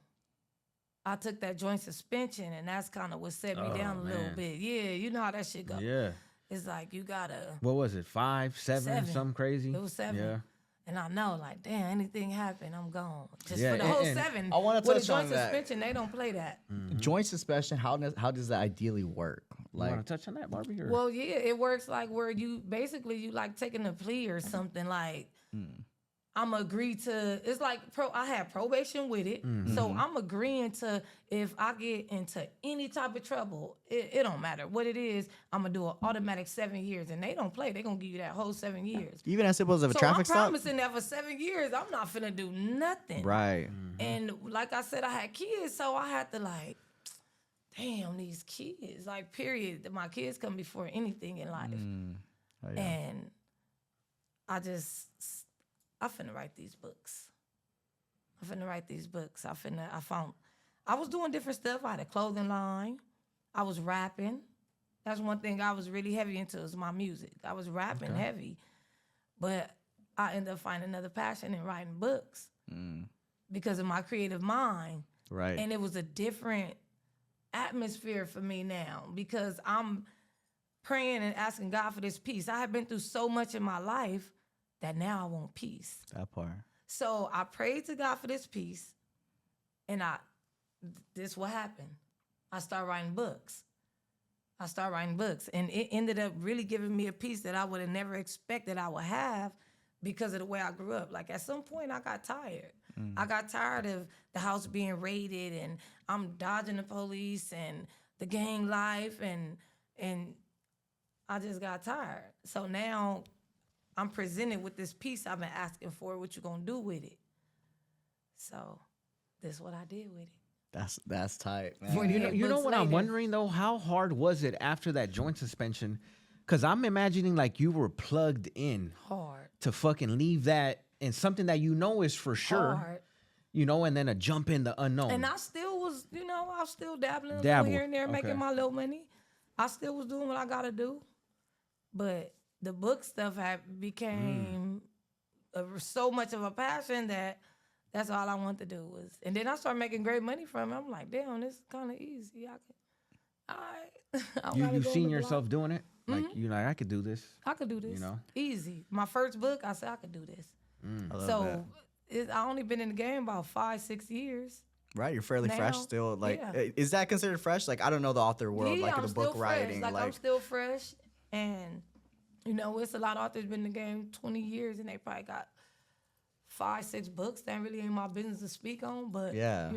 I took that joint suspension, and that's kind of what set me down a little bit. Yeah, you know how that shit go. Yeah. It's like you gotta. What was it? 5, 7, something crazy? It was 7. Yeah. And I know, like, damn, anything happen, I'm gone. Just Yeah, for the whole and 7. I wanna with touch a joint on that. suspension, they don't play that. Joint suspension. How does that ideally work? You Like, want to touch on that, Barbie? Or? Well, yeah, it works like where you basically you like taking a plea or something like. I'm agree to. It's like I had probation with it, so I'm agreeing to if I get into any type of trouble, it don't matter what it is. I'm gonna do an automatic 7 years, and they don't play. They gonna give you that whole 7 years. even as simple as a So traffic I'm stop. promising that for 7 years, I'm not finna do nothing. Right. And like I said, I had kids, so I had to like, damn, these kids. Like, period. My kids come before anything in life. Oh, yeah. And I finna write these books. I was doing different stuff. I had a clothing line. I was rapping. That's one thing I was really heavy into is my music. I was rapping heavy. But I ended up finding another passion in writing books because of my creative mind. Right. And it was a different atmosphere for me now because I'm praying and asking God for this peace. I have been through so much in my life that now I want peace. That part. So I prayed to God for this peace, and this what happened. I started writing books. And it ended up really giving me a peace that I would have never expected I would have because of the way I grew up. Like, at some point, I got tired. I got tired of the house being raided, and I'm dodging the police and the gang life, and I just got tired. So now I'm presented with this piece I've been asking for. What you gonna do with it? So this is what I did with it. That's tight, man. Well, you know books what I'm later. wondering though? How hard was it after that joint suspension? Because I'm imagining like you were plugged in Hard. to fucking leave that and something that you know is for sure, Hard. you know, and then a jump in the unknown. And I still was, I was still dabbling a little Dabbled. here and there, making Okay. my little money. I still was doing what I gotta do. But the book stuff became so much of a passion that's all I wanted to do was. And then I started making great money from it. I'm like, damn, this is kind of easy. All right. I don't gotta you go on seen the yourself block. doing it? Like you like I could do this. I could do this. You know? Easy. My first book, I said I could do this. I love So that. I only been in the game about 5-6 years. Right, you're fairly fresh now, still. Like, yeah. Is that considered fresh? Like, I don't know the author world, Yeah, like I'm the book still fresh. writing. Like, I'm still fresh. And, it's a lot of authors been in the game 20 years and they probably got 5-6 books. That really ain't my business to speak on. But, Yeah.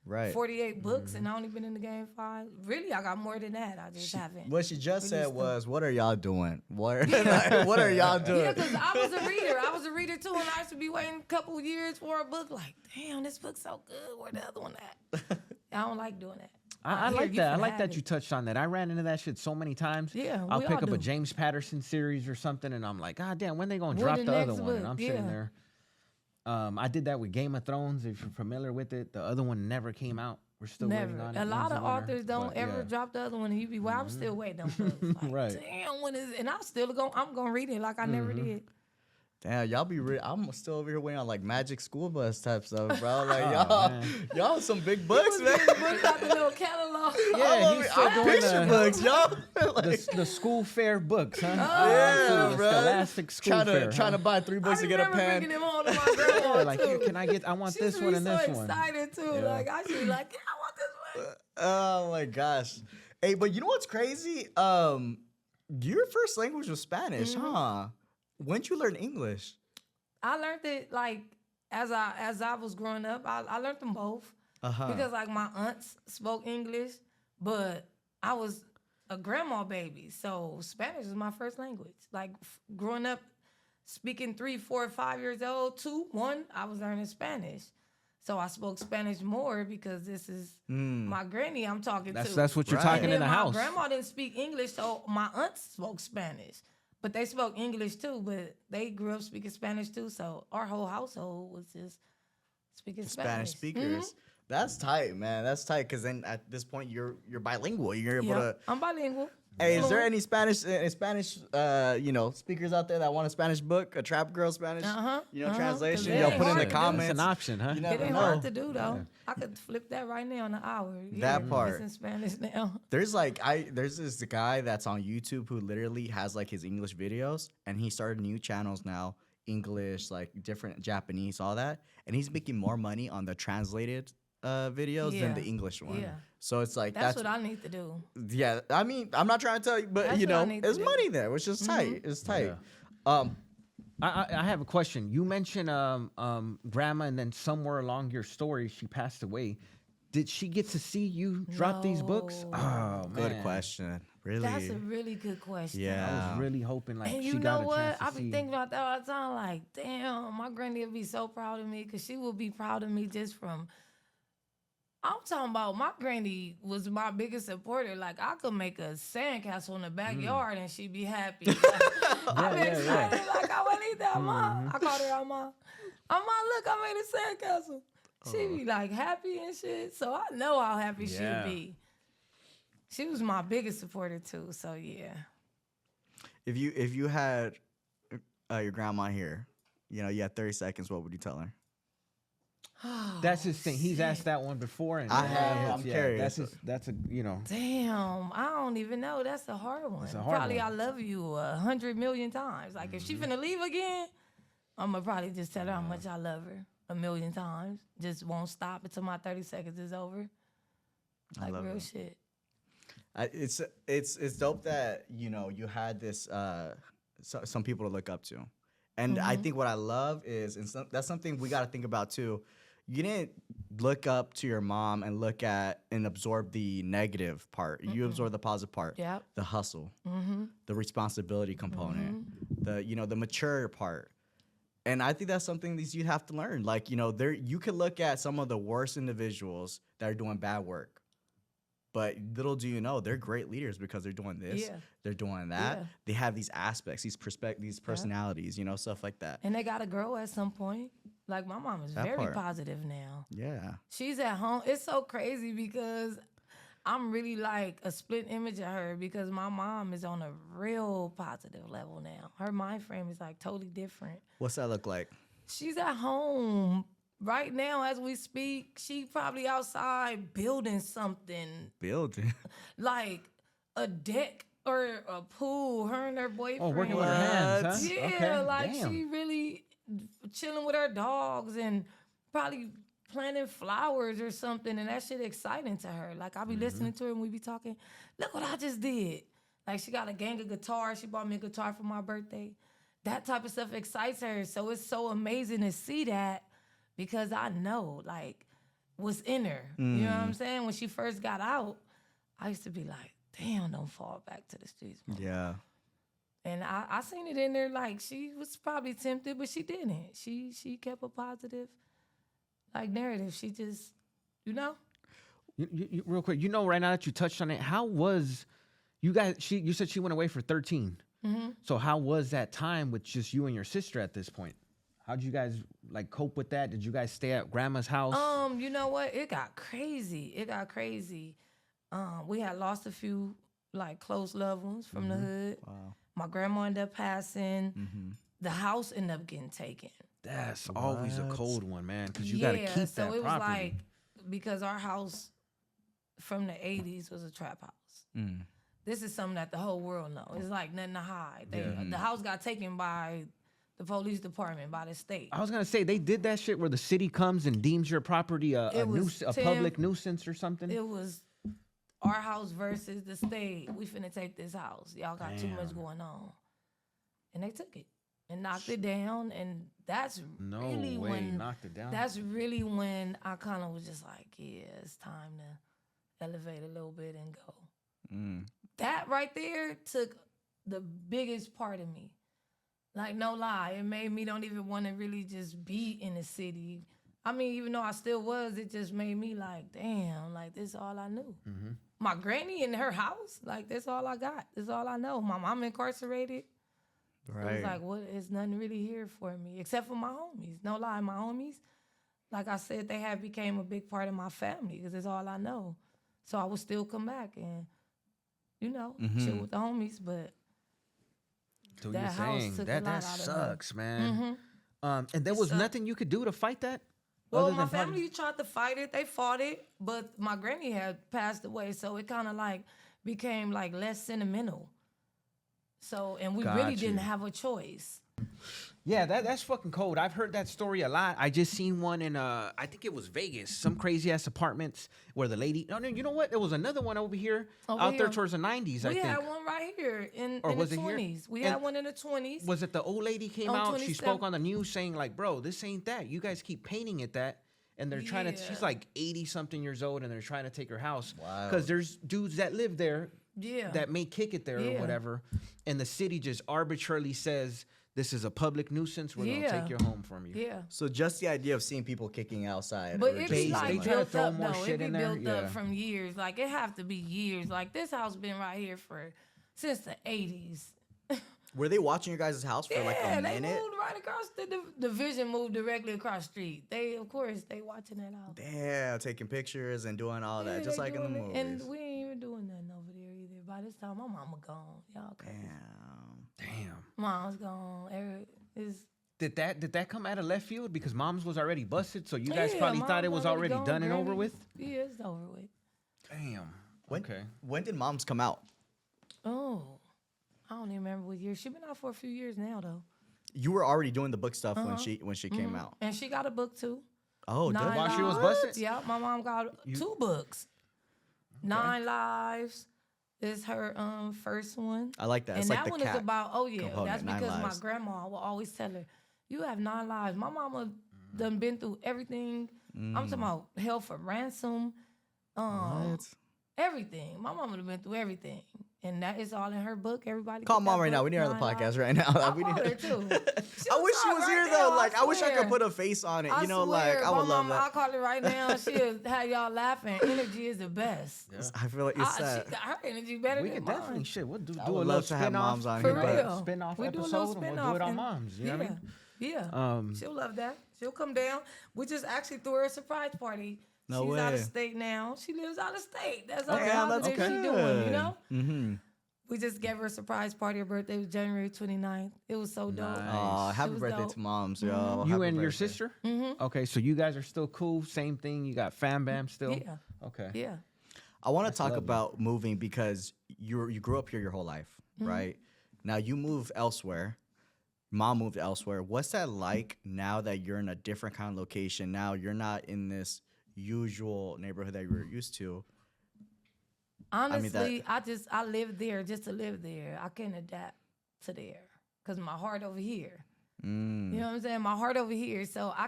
Right. 48 books, and I only been in the game 5. Really, I got more than that. I just haven't. What she just said released them. was, "What are y'all doing? What, what are y'all doing?" Yeah, because I was a reader. I was a reader too, and I used to be waiting a couple years for a book. Like, damn, this book's so good. Where the other one at? I don't like doing that. I Here, like you that. I can like have that it. you touched on that. I ran into that shit so many times. Yeah, I'll we pick all up a do. James Patterson series or something, and I'm like, God damn, when they gonna When drop the the other next one? And book? I'm sitting Yeah. there. I did that with Game of Thrones. If you're familiar with it, the other one never came out. We're still waiting on Never. it. A lot When's of the winner? authors don't But, ever yeah. drop the other one, and you be, well, I'm still waiting on books. Like, Right. damn, when is it? And I'm gonna read it like I never did. Damn, y'all be real. I'm still over here waiting on like Magic School Bus type stuff, bro. Like Oh, man. y'all some big books, man. Books out the little catalog. Yeah, he's still I'm doing picture books, y'all. the school fair books, huh? Yeah, the bro. Scholastic school fair. Trying to buy 3 books I to get a remember pen. bringing them home to my grandma like, too. here, can I want She this used to one be and so this one? excited too. Yeah. Like I should be like, yeah, I want this one. Oh my gosh. Hey, but you know what's crazy? Your first language was Spanish, huh? When'd you learn English? I learned it like as I was growing up. I learned them both because like my aunts spoke English, but I was a grandma baby, so Spanish was my first language. Like growing up, speaking 3, 4, 5 years old, 2, 1, I was learning Spanish. So I spoke Spanish more because this is my granny I'm talking to. That's what you're Right. talking And in then the my house. grandma didn't speak English, so my aunts spoke Spanish. But they spoke English too, but they grew up speaking Spanish too. So our whole household was just speaking Spanish Spanish. speakers. That's tight, man. That's tight because then at this point you're bilingual. You're able Yeah, to. I'm bilingual. Hey, is there Fluent. any Spanish speakers out there that want a Spanish book, a trap girl Spanish, translation? 'Cause it Yo, ain't put in the hard to do. comments. It's an option, huh? You It never ain't know. hard to do though. I could flip that right now in an hour. That Yeah, part. It's in Spanish now. There's this guy that's on YouTube who literally has like his English videos, and he started new channels now, English, like different Japanese, all that, and he's making more money on the translated videos than Yeah. the English one. Yeah. So it's like That's what I need to do. yeah. I mean, I'm not trying to tell you, but That's you what I know, need to there's do. money there, which is tight. It's tight. I have a question. You mentioned grandma, and then somewhere along your story, she passed away. Did she get to see you drop these books? No. Oh, Good man. question. Really? That's a really good question. Yeah. I was really hoping like And she you got know a what? chance to I see. be thinking about that all the time. Like, damn, my granny would be so proud of me because she would be proud of me just from. I'm talking about my granny was my biggest supporter. Like, I could make a sandcastle in the backyard and she'd be happy. Like, I'm excited. Like, I want to eat that, Mom. I called her out, Mom. Look, I made a sandcastle. She'd be like happy and shit. So I know how happy Yeah. she'd be. She was my biggest supporter too. So yeah. If you had your grandma here, you had 30 seconds, what would you tell her? That's his thing. He's asked that one before, and I have. I'm curious. That's a Damn, I don't even know. That's a hard one. a hard Probably one. I love you 100 million times. Like if she finna leave again, I'm gonna probably just tell her how much I love her 1,000,000 times. Just won't stop until my 30 seconds is over. Like love real it. shit. It's dope that you had this some people to look up to, and I think what I love is that's something we got to think about too. You didn't look up to your mom and look at and absorb the negative part. You absorb the positive part. Yep. The hustle, the responsibility component, the mature part. And I think that's something that you have to learn. Like, you could look at some of the worst individuals that are doing bad work. But little do you know, they're great leaders because they're doing this, Yeah. they're doing that. Yeah. They have these aspects, these personalities, stuff like that. And they gotta grow at some point. Like my mom is That very part. positive now. Yeah. She's at home. It's so crazy because I'm really like a split image of her because my mom is on a real positive level now. Her mind frame is like totally different. What's that look like? She's at home right now as we speak. She probably outside building something Building. like a deck or a pool. Her and her boyfriend. Oh, working with her hands, huh? Yeah, Okay, like damn. she really chilling with her dogs and probably planting flowers or something, and that shit exciting to her. Like I be listening to her and we be talking, look what I just did. Like she got a gang of guitars. She bought me a guitar for my birthday. That type of stuff excites her. So it's so amazing to see that because I know like was in her. You know what I'm saying? When she first got out, I used to be like, damn, don't fall back to the streets. Mom. Yeah. And I seen it in her, like, she was probably tempted, but she didn't. She kept a positive, like, narrative. She just, you know? You, real quick, you know, right now that you touched on it, how was, you guys, you said she went away for 13. So how was that time with just you and your sister at this point? How'd you guys, like, cope with that? Did you guys stay at grandma's house? You know what? It got crazy. We had lost a few, like, close loved ones from the hood. Wow. My grandma ended up passing. The house ended up getting taken. That's always a cold one, man, because you got to keep that so it was property. like, because our house from the 80s was a trap house. This is something that the whole world knows. It's like nothing to hide. The house got taken by the police department, by the state. I was going to say, they did that shit where the city comes and deems your property a public nuisance or something? It was our house versus the state. We finna take this house. Y'all got too much going on. And they took it and knocked it down. And that's knocked it down. That's really when I kind of was just like, yeah, it's time to elevate a little bit and go. That right there took the biggest part of me. Like, no lie, it made me don't even want to really just be in the city. I mean, even though I still was, it just made me like, damn, like, this is all I knew. My granny in her house, like, that's all I got. That's all I know. My mom incarcerated. Right. It was like, what? There's nothing really here for me, except for my homies. No lie, my homies, like I said, they have became a big part of my family because it's all I know. So I would still come back and, you know, chill with the homies, but so that you're house saying took that a lot that out sucks, of man. And there was nothing you could do to fight that? Well, my family tried to fight it. They fought it, but my granny had passed away, so it kind of like became like less sentimental. So, and we really didn't have a choice. Yeah, that's fucking cold. I've heard that story a lot. I just seen one in I think it was Vegas, some crazy ass apartments where the lady. No, you know what? There was another one over here, there towards the 90s. I think we had one right here in the 20s. We had one in the 20s. Was it the old lady came out? She spoke on the news saying like, "Bro, this ain't that. You guys keep painting it that." And they're trying to. She's like 80-something years old, and they're trying to take her house because there's dudes that live there. That may kick it there or whatever, and the city just arbitrarily says, this is a public nuisance. We're going to take your home from you. Yeah. So just the idea of seeing people kicking outside. But it be like built up, more shit in there. Built up from years. Like, it have to be years. Like, this house been right here since the 80s. Were they watching your guys' house for like a minute? They moved right across the division, moved directly across the street. Of course, they watching that house. Damn, taking pictures and doing all that, just like in the movies. And we ain't even doing nothing over there either. By this time, my mama gone. Y'all crazy. Damn. Mom's gone. Did that come out of left field? Because mom's was already busted, so you guys probably thought it was already done and over with? Yeah, it's over with. Damn. When did moms come out? Oh, I don't even remember what year. She been out for a few years now, though. You were already doing the book stuff when she came out. And she got a book too. Oh, while she was busted? Yeah, my mom got 2 books. 9 Lives is her first one. I like that. And it's that like one the is about that's Nine because Lives. my grandma will always tell her, you have 9 lives. My mama done been through everything. I'm talking about held for ransom. Everything. My mama done been through everything. And that is all in her book. Everybody call mom right now. We need her on the podcast right now. I call her too. I wish she was here though. Like I wish I could put a face on it. You know, like I would love that. I'll call her right now. She'll have y'all laughing. Energy is the best. Yeah. I feel like it's sad. She got her energy better we than could mine. definitely shit. We'll do I a would little love to have moms on For here. real. Spin-off We do a episode little and we'll do it on moms. You know what I mean? Yeah. She'll love that. She'll come down. We just actually threw her a surprise party. No She's way. out of state now. She lives out of state. That's all that's she doing, you know? Mm-hmm. We just gave her a surprise party. Her birthday was January 29th. It was so dope. Oh, happy birthday to moms, yo. You and your sister? Mm-hmm. Okay, so you guys are still cool. Same thing. You got fam bam still? Yeah. Okay. Yeah. I want to talk about moving because you grew up here your whole life, right? Now you moved elsewhere. Mom moved elsewhere. What's that like now that you're in a different kind of location? Now you're not in this usual neighborhood that you were used to. Honestly, I live there just to live there. I can't adapt to there because my heart over here. You know what I'm saying? My heart over here. So I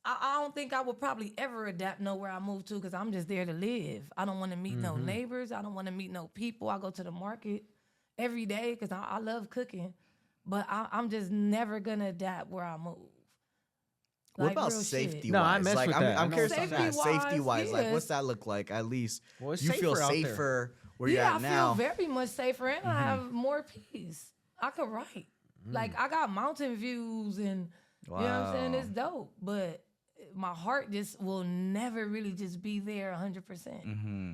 I don't think I would probably ever adapt nowhere I move to because I'm just there to live. I don't want to meet no neighbors. I don't want to meet no people. I go to the market every day because I love cooking. But I'm just never going to adapt where I move. What Like, about real safety shit. No, I wise? mess Like with I'm, that. I'm I curious know. on that. Safety wise, like yes. what's that look like? At least Well, it's you feel safer out there. safer where you're Yeah, at now. I feel very much safer and I have more peace. I could write. Like, I got mountain views and, you know what I'm saying? Wow. It's dope. But my heart just will never really just be there 100%. Mm-hmm.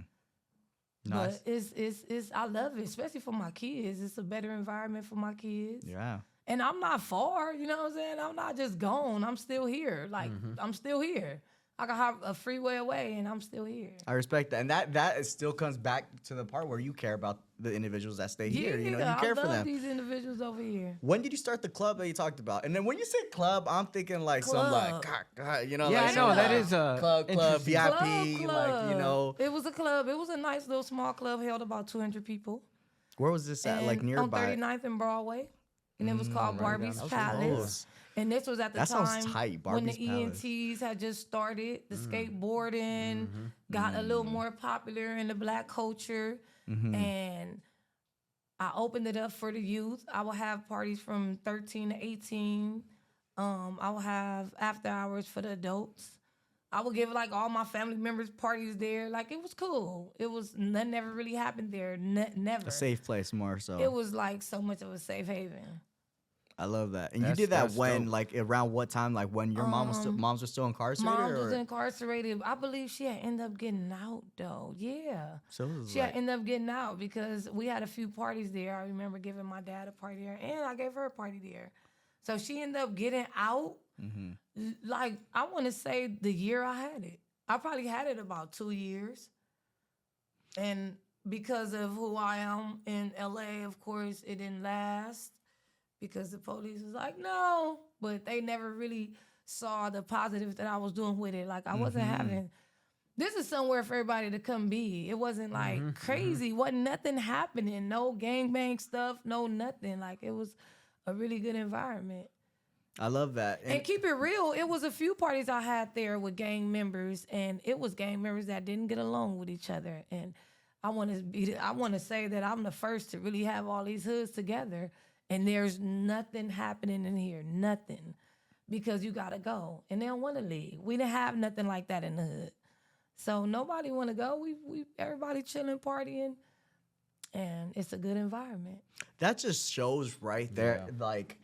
Nice. But it's I love it, especially for my kids. It's a better environment for my kids. Yeah. And I'm not far, you know what I'm saying? I'm not just gone. I'm still here. Like, I'm still here. I can have a freeway away and I'm still here. I respect that. And that is still comes back to the part where you care about the individuals that stay here. You know, you care I for love them. these individuals over here. When did you start the club that you talked about? And then when you say club, I'm thinking like some like, you know, Yeah, like I know, some, that like, is club, interesting. VIP, like, you know. It was a club. It was a nice little small club, held about 200 people. Where was this at? Like And nearby? On 39th and Broadway. And it was called right down Barbie's the street. Palace. Close. And this was at the That time sounds tight, when Barbie's the Palace. ENTs had just started, the skateboarding got a little more popular in the black culture. And I opened it up for the youth. I will have parties from 13 to 18. I will have after hours for the adults. I would give like all my family members parties there. Like, it was cool. It was nothing ever really happened there. Never. A safe place more so. It was like so much of a safe haven. I love that. And That's- you did that that's when, dope. like around what time? Like when your moms were still incarcerated? Mom was or? incarcerated. I believe she had ended up getting out though. Yeah. So it was She like, had ended up getting out because we had a few parties there. I remember giving my dad a party there and I gave her a party there. So she ended up getting out. Like, I want to say the year I had it. I probably had it about 2 years. And because of who I am in LA, of course, it didn't last because the police was like, no. But they never really saw the positives that I was doing with it. Like, I wasn't having... This is somewhere for everybody to come be. It wasn't like crazy. Wasn't nothing happening. No gangbang stuff. No nothing. Like, it was a really good environment. I love that. And keep it real, it was a few parties I had there with gang members, and it was gang members that didn't get along with each other. And I want to say that I'm the first to really have all these hoods together, and there's nothing happening in here, nothing, because you gotta go, and they don't want to leave. We didn't have nothing like that in the hood, so nobody want to go. We everybody chilling, partying, and it's a good environment. That just shows right there, like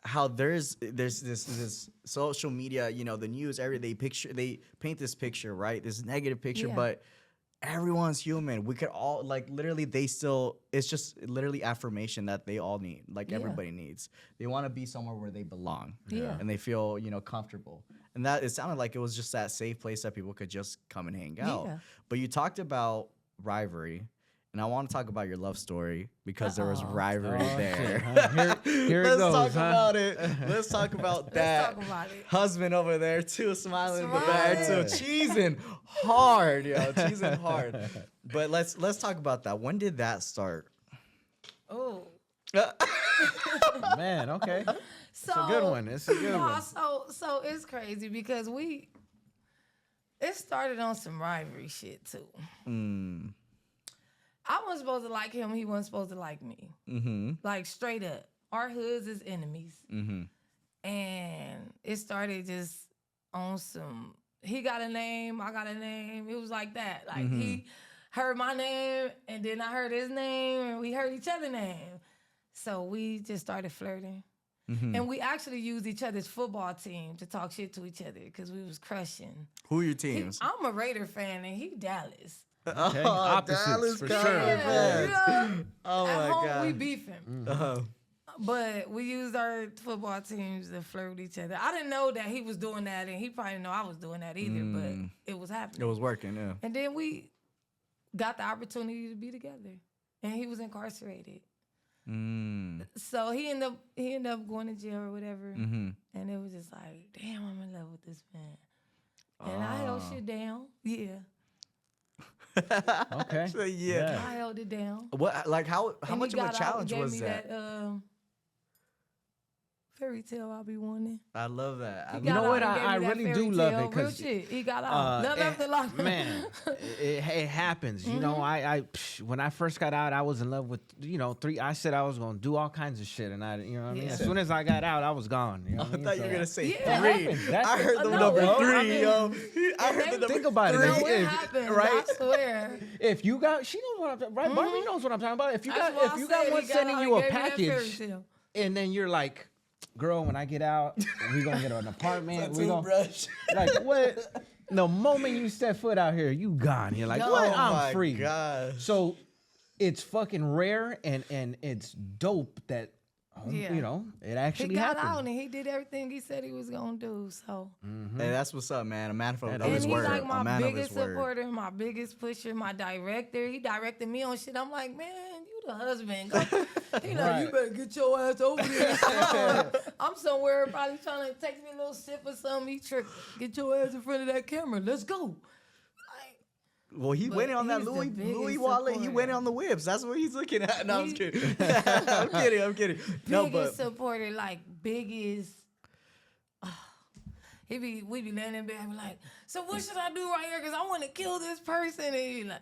how there's this social media, you know, the news, they paint this picture, right? This negative picture, Yeah. but everyone's human. We could all like literally it's just literally affirmation that they all need, like everybody needs. They want to be somewhere where they belong. Yeah. And they feel, you know, comfortable. And that it sounded like it was just that safe place that people could just come and hang out. Yeah. But you talked about rivalry. And I want to talk about your love story because there was rivalry there. Here it Let's goes, talk huh? about it. Let's talk about that. talk about it. Husband over there too, smiling in the back too, cheesing hard, yo, cheesing hard. But let's talk about that. When did that start? Oh. Man, okay. So, a good one. It's a good one. So it's crazy because it started on some rivalry shit too. I wasn't supposed to like him. He wasn't supposed to like me. Like, straight up. Our hoods is enemies. And it started just on some, he got a name, I got a name. It was like that. Like, he heard my name, and then I heard his name, and we heard each other's name. So we just started flirting. And we actually used each other's football team to talk shit to each other because we was crushing. Who are your teams? I'm a Raider fan, and he Dallas. Okay. Opposites for sure. Yeah. Oh At my home, god. we beefing. But we used our football teams to flirt with each other. I didn't know that he was doing that, and he probably didn't know I was doing that either, but it was happening. It was working, yeah. And then we got the opportunity to be together, and he was incarcerated. So he ended up going to jail or whatever, and it was just like, damn, I'm in love with this man. And I held shit down. Yeah. Okay. So, yeah. I held it down. What like how And much he of a got out, challenge gave was me that? fairy tale I be wanting. I love that. He You got know out what? and gave me I that really fairy do love tale. it because Real shit. He got out. Love after life. man, it happens. You know, when I first got out, I was in love with I said I was gonna do all kinds of shit, and I as soon as I got out, I was gone. You know what I I mean? thought you were gonna say Yeah. 3. I heard the No, number well, 3, I mean, yo. I heard the number Think about it. 3. No, it If- happened. right? I swear. If you got, she knows what I'm talking. Right, Barbie knows what I'm talking about. If you That's got, why if I you said got he one got sending out you and a gave me that fairy package, tale. and then you're like, girl, when I get out, we gonna get an apartment. A We gonna toothbrush. like what? The moment you step foot out here, you gone. You're like, Yo. what? Oh my I'm free. gosh. So it's fucking rare and it's dope that Yeah. it He actually got happened. out and he did everything he said he was gonna do. So, Hey, that's what's up, man. A man of That his is and word. he's like A my man of his biggest word. supporter, my biggest pusher, my director. He directed me on shit. I'm like, man, you the husband. Go. He like, Right. you better get your ass over there. I'm somewhere probably trying to take me a little sip or something. He tripping. Get your ass in front of that camera. Let's go. Like, Well, he But went in on that he's the Louis biggest wallet. He supporter. went in on the whips. That's what he's looking at. No, I'm just He- kidding. I'm kidding. No, biggest but supporter, like biggest. We be laying in bed and be like, so what should I do right here? Cause I want to kill this person. And he like,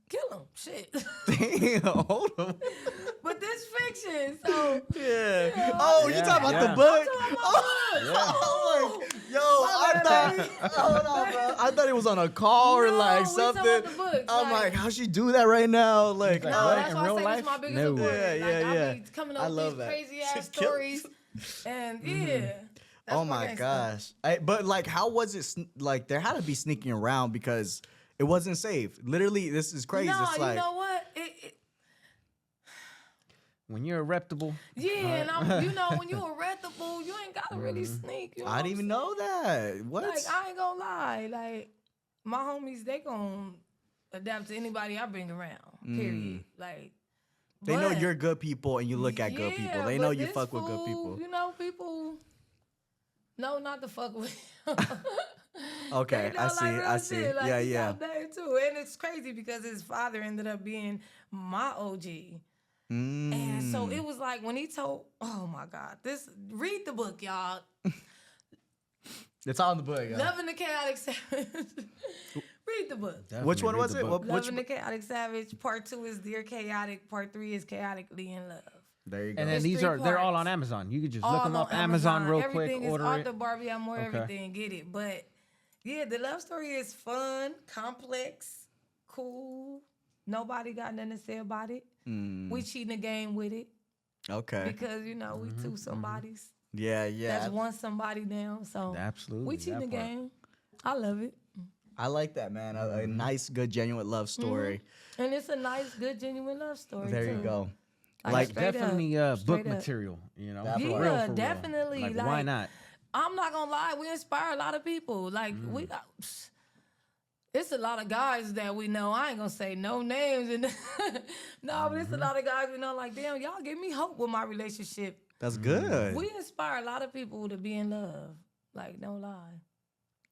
kill him, shit. damn, hold on. But this fiction, so Yeah. Yeah. Oh, you Yeah, talking about yeah. the book? I'm Oh, talking yo, I thought, hold on, bro. I thought it was on a call or No, like we talking something. about the books, I'm like- like, how'd she do that right now? Like, Like, No, what? that's In why real I say life? this is my biggest No. supporter. Yeah, Like, yeah, I yeah. be coming I up with love these that. crazy ass She kills- stories, and yeah. that's oh my gangsta. gosh. But like, how was it? Like, there had to be sneaking around because it wasn't safe. Literally, this is crazy. No, It's like, you know what? When you're reputable, Yeah, and when you're a reputable, you ain't gotta really sneak. You know I didn't even know that. What? Like, I ain't gonna lie. Like, my homies, they gonna adapt to anybody I bring around. Period. Like, they know but- you're good people and you look at good people. They know but you this fuck with good fool, people. You know, people know not to fuck with. Okay, They know, I like, see. real I see. shit, like, Yeah, he yeah. out there too, and it's crazy because his father ended up being my OG. And so it was like when he told, oh my God, read the book, y'all. It's on the book. yo. Loving the Chaotic Savage. Read the book. Which one definitely was read it? the book. Which Loving the Chaotic Savage. Part 2 is Dear Chaotic. Part 3 is Chaotically in Love. There you go. And then It's they're 3 all parts. on Amazon. You could just All look them on up Amazon real quick, Everything order is it. author Barbie Amor, Okay. everything, get it. But yeah, the love story is fun, complex, cool. Nobody got nothing to say about it. We cheating the game with it Okay. because we two somebodies. Yeah, yeah. That's one somebody now. So Absolutely, we cheating the that part. game. I love it. I like that, man. A nice, good, genuine love story. And it's a nice, good, genuine love story. There you too. go. Like, Like, straight up, Definitely book straight up. material. That For part. real, Yeah, for real. definitely, Like, why like- not? I'm not gonna lie, we inspire a lot of people. Like we got, it's a lot of guys that we know. I ain't gonna say no names, and no, but it's a lot of guys we know. Like, damn, y'all give me hope with my relationship. That's good. We inspire a lot of people to be in love. Like, no lie.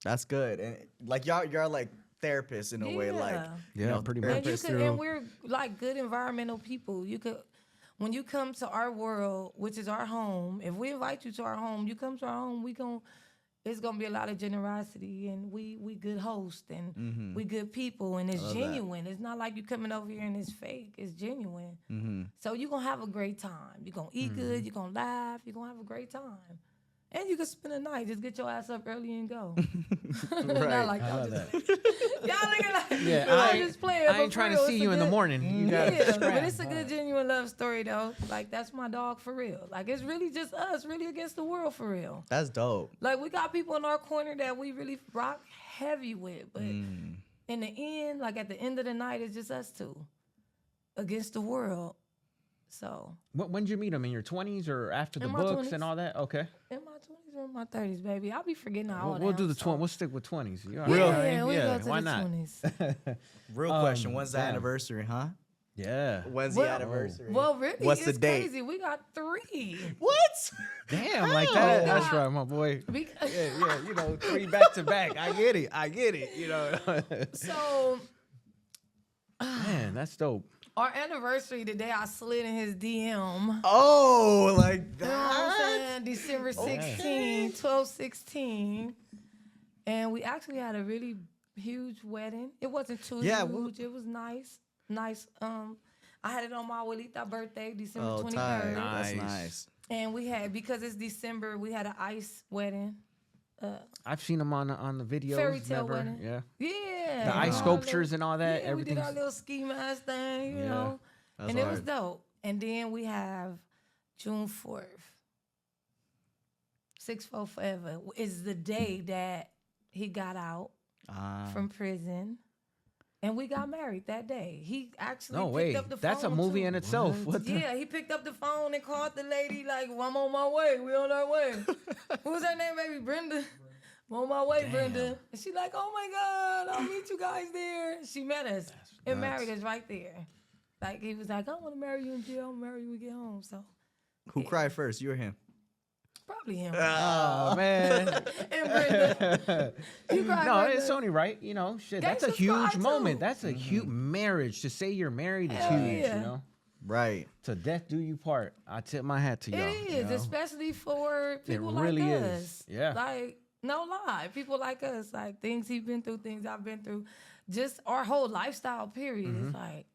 That's good. And like you're like therapists in a way. Like, Yeah, pretty much. And, therapists and we're like good environmental people. You could, when you come to our world, which is our home, if we invite you to our home, you come to our home, it's gonna be a lot of generosity, and we good hosts, and we good people, and it's genuine. It's not like you coming over here and it's fake. It's genuine. So you're gonna have a great time. You're gonna eat good. You're gonna laugh. You're gonna have a great time. And you can spend a night. Just get your ass up early and go. Not like I y'all love just that. y'all looking like Yeah, I'm I just playing. I but ain't for trying to real, see it's you a in the good- morning. You gotta Yeah, scrap. but it's a good genuine love story though. Like that's my dog for real. Like it's really just us, really against the world for real. that's dope. Like we got people in our corner that we really rock heavy with, but in the end, like at the end of the night, it's just us two against the world. So When did you meet him? In your 20s or after the In my books 20s. and all that? Okay. in my 20s or in my 30s, baby, I'll be forgetting all We'll that. do the so. 20s. We'll stick with 20s. You all Yeah, right? we Yeah, go to why the not? 20s. Real question. When's the damn. anniversary, huh? Yeah. When's Well- the anniversary? Well, really, What's the it's date? crazy. We got 3. What? Damn, like that. How? That's right, my boy. Because, Yeah, 3 back to back. I get it. You know. so Man, that's dope. Our anniversary, the day I slid in his DM. Oh, like You know what I'm that. saying? December 16, 12/16. And we actually had a really huge wedding. It wasn't too huge. It was nice. Nice. I had it on my abuelita birthday, December 23rd. Tight. That's nice. And we had, because it's December, we had an ice wedding. I've seen them on the videos. Fairy tale wedding. Yeah. Yeah. The ice sculptures and all that. Yeah, we did everything's. our little ski mask thing, you know. That's And it was hard. dope. And then we have June 4th. 6-4 forever is the day that he got out from prison. And we got married that day. He actually No picked way. up the phone. That's a movie too. in itself. What the? Yeah, he picked up the phone and called the lady like, well, I'm on my way. We on our way. Who's her name, baby? Brenda. I'm on my way, Brenda. And she like, oh my God, I'll meet you guys there. She met us and married us right there. Like, he was like, I want to marry you in jail. I'll marry you when we get home. So Who cried first? You or him? probably him. Oh man. And Brenda. You cried, No, Brenda. it's only right. You know, shit. That's a Gangsters huge cry, moment. too. That's a huge marriage. To say you're married is Hell huge. yeah. You know. Right. To death do you part. I tip my hat to y'all. It you is, know? especially for people really like is. us. Yeah. Like, no lie. People like us, like things he's been through, things I've been through. Just our whole lifestyle period. Mm-hmm. It's like,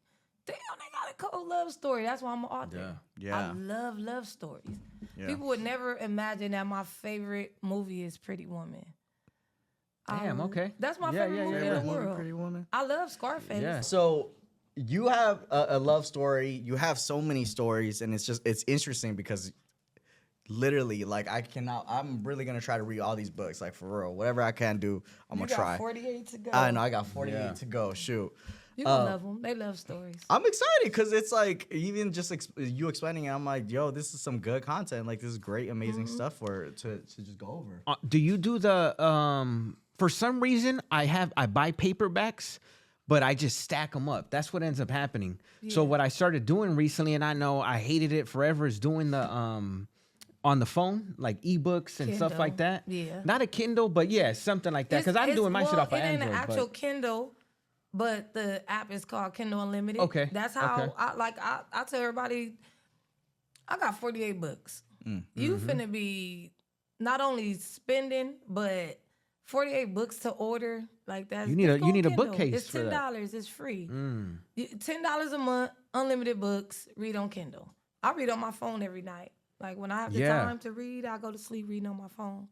damn, they got a cold love story. That's why I'm an author. Yeah. I love love stories. Yeah. People would never imagine that my favorite movie is Pretty Woman. Damn, okay. That's my Yeah, favorite yeah, movie yeah, in yeah. the world. Pretty Woman. I love Scarface. Yeah. So you have a love story. You have so many stories, and it's interesting because literally, like, I'm really gonna try to read all these books, like, for real. Whatever I can do, I'm You gonna try. got 48 to go. I know I got 48 to go. Shoot. You gonna love them. They love stories. I'm excited because it's like, even just you explaining it, I'm like, yo, this is some good content. Like, this is great, amazing stuff to just go over. Do you do the for some reason I buy paperbacks, but I just stack them up. That's what ends up happening. So what I started doing recently, and I know I hated it forever, is doing the on the phone, like ebooks and stuff Kindle. like that. Yeah. Not a Kindle, but yeah, something like that. Because I'm doing my shit off of It ain't Android. an actual But Kindle, but the app is called Kindle Unlimited. Okay, That's how okay. I tell everybody, I got 48 books. You finna be not only spending, but 48 books to order. Like that's You need just a- you go need a Kindle. bookcase It's for that. $10. It's free. $10 a month, unlimited books. Read on Kindle. I read on my phone every night. Like when I have the Yeah. time to read, I go to sleep reading on my phone.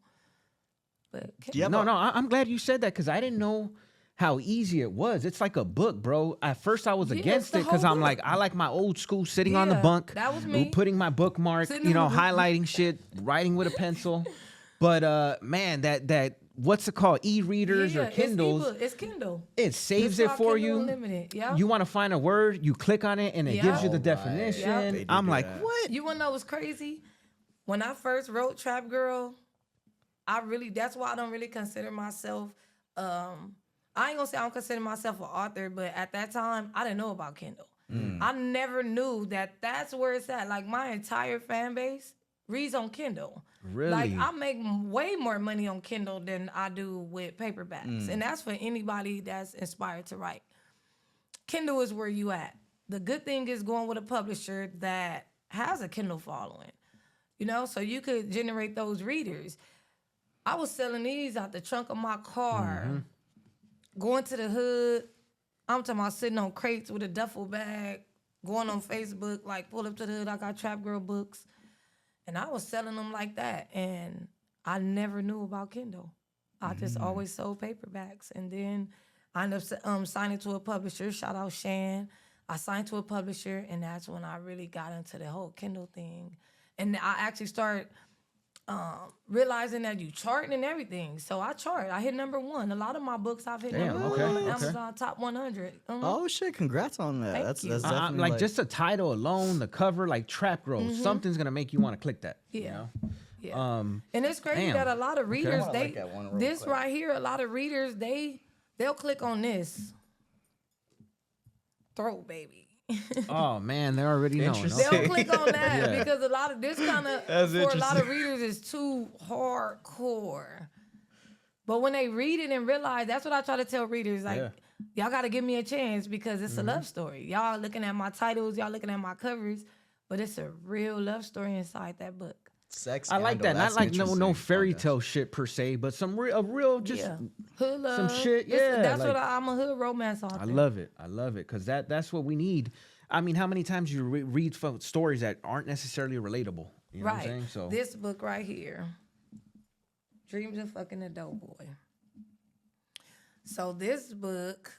But Kindle, Yeah, no, I'm glad you said that because I didn't know how easy it was. It's like a book, bro. At first, I was Yeah, against it's the it because whole I'm like, book. I like my old school sitting on the Yeah, bunk, that was me. putting my bookmark, Sitting on the bunk. highlighting shit, writing with a pencil. But man, that what's it called? E-readers or it's Kindles. ebook. It's Kindle. It saves It's it called for Kindle you. Unlimited. Yeah. You want to find a word, you click on it, and it Yeah. gives you the Right. definition. Yeah. They do I'm do like, that. what? You wanna know what's crazy? When I first wrote Trap Girl, that's why I don't really consider myself, I ain't gonna say I don't consider myself an author, but at that time, I didn't know about Kindle. I never knew that that's where it's at. Like my entire fan base reads on Kindle. Really? Like I make way more money on Kindle than I do with paperbacks. And that's for anybody that's inspired to write. Kindle is where you at. The good thing is going with a publisher that has a Kindle following. You know, so you could generate those readers. I was selling these out the trunk of my car, going to the hood. I'm talking about sitting on crates with a duffel bag, going on Facebook, like pull up to the hood, I got Trap Girl books. And I was selling them like that. And I never knew about Kindle. I just always sold paperbacks. And then I ended up signing to a publisher. Shout out Shan. I signed to a publisher, and that's when I really got into the whole Kindle thing. And I actually started realizing that you charting and everything. So I chart. I hit #1. A lot of my books I've hit Damn, #1 okay, on okay. Amazon Top 100. Oh shit! Congrats on that. Thank That's you. definitely like just the title alone, the cover, like Trap Girl, something's gonna make you want to click that. You Yeah. know? Yeah. And it's crazy damn. that a lot of readers, I like that one real this quick. right here, a lot of readers, they'll click on this. Throat baby. Oh man, they already know. Interesting. Okay. They'll click on that Yeah. because a lot of this kind of That's for a lot of interesting. readers is too hardcore. But when they read it and realize, that's what I try to tell readers. Like Yeah. y'all got to give me a chance because it's a love story. Y'all looking at my titles, y'all looking at my covers, but it's a real love story inside that book. Sex. I like scandal, that. Not that's like no interesting. fairy Okay. tale shit per se, but some real just Yeah, hood love. some shit. That's like, what I'm a hood romance author. I love it. I love it because that's what we need. I mean, how many times you read stories that aren't necessarily relatable? You know what I'm saying? So this book right here, Dreams of Fucking a Doughboy. So this book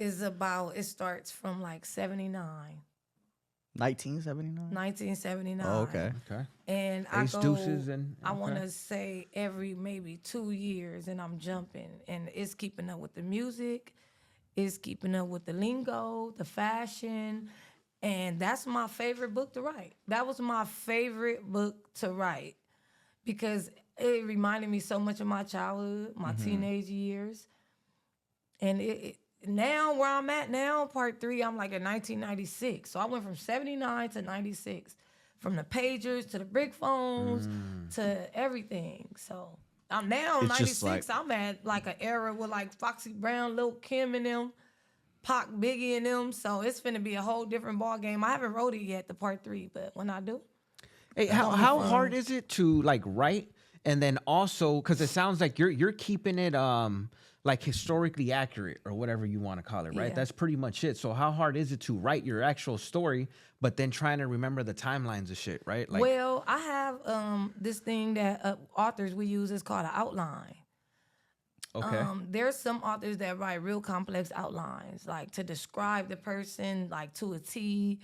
is about. It starts from like 1979. Oh, okay. And Ace, I deuces, and I okay. want to say every maybe 2 years, and I'm jumping, and it's keeping up with the music, it's keeping up with the lingo, the fashion, and that's my favorite book to write. That was my favorite book to write because it reminded me so much of my childhood, my teenage years, and now where I'm at now, part 3, I'm like in 1996. So I went from 79 to 96. From the pagers to the brick phones to everything. So I'm now It's just 96. I'm at like an era with like Foxy Brown, Lil Kim and them, Pac, Biggie and them. So it's finna be a whole different ball game. I haven't wrote it yet, the part 3, but when I do. Hey, how hard is it to like write and then also because it sounds like you're keeping it like historically accurate or whatever you want to call it, right? Yeah. That's pretty much it. So how hard is it to write your actual story, but then trying to remember the timelines of shit, right? Like, Well, I have this thing that authors we use is called an outline. okay, There's some authors that write real complex outlines, like to describe the person, like to a T,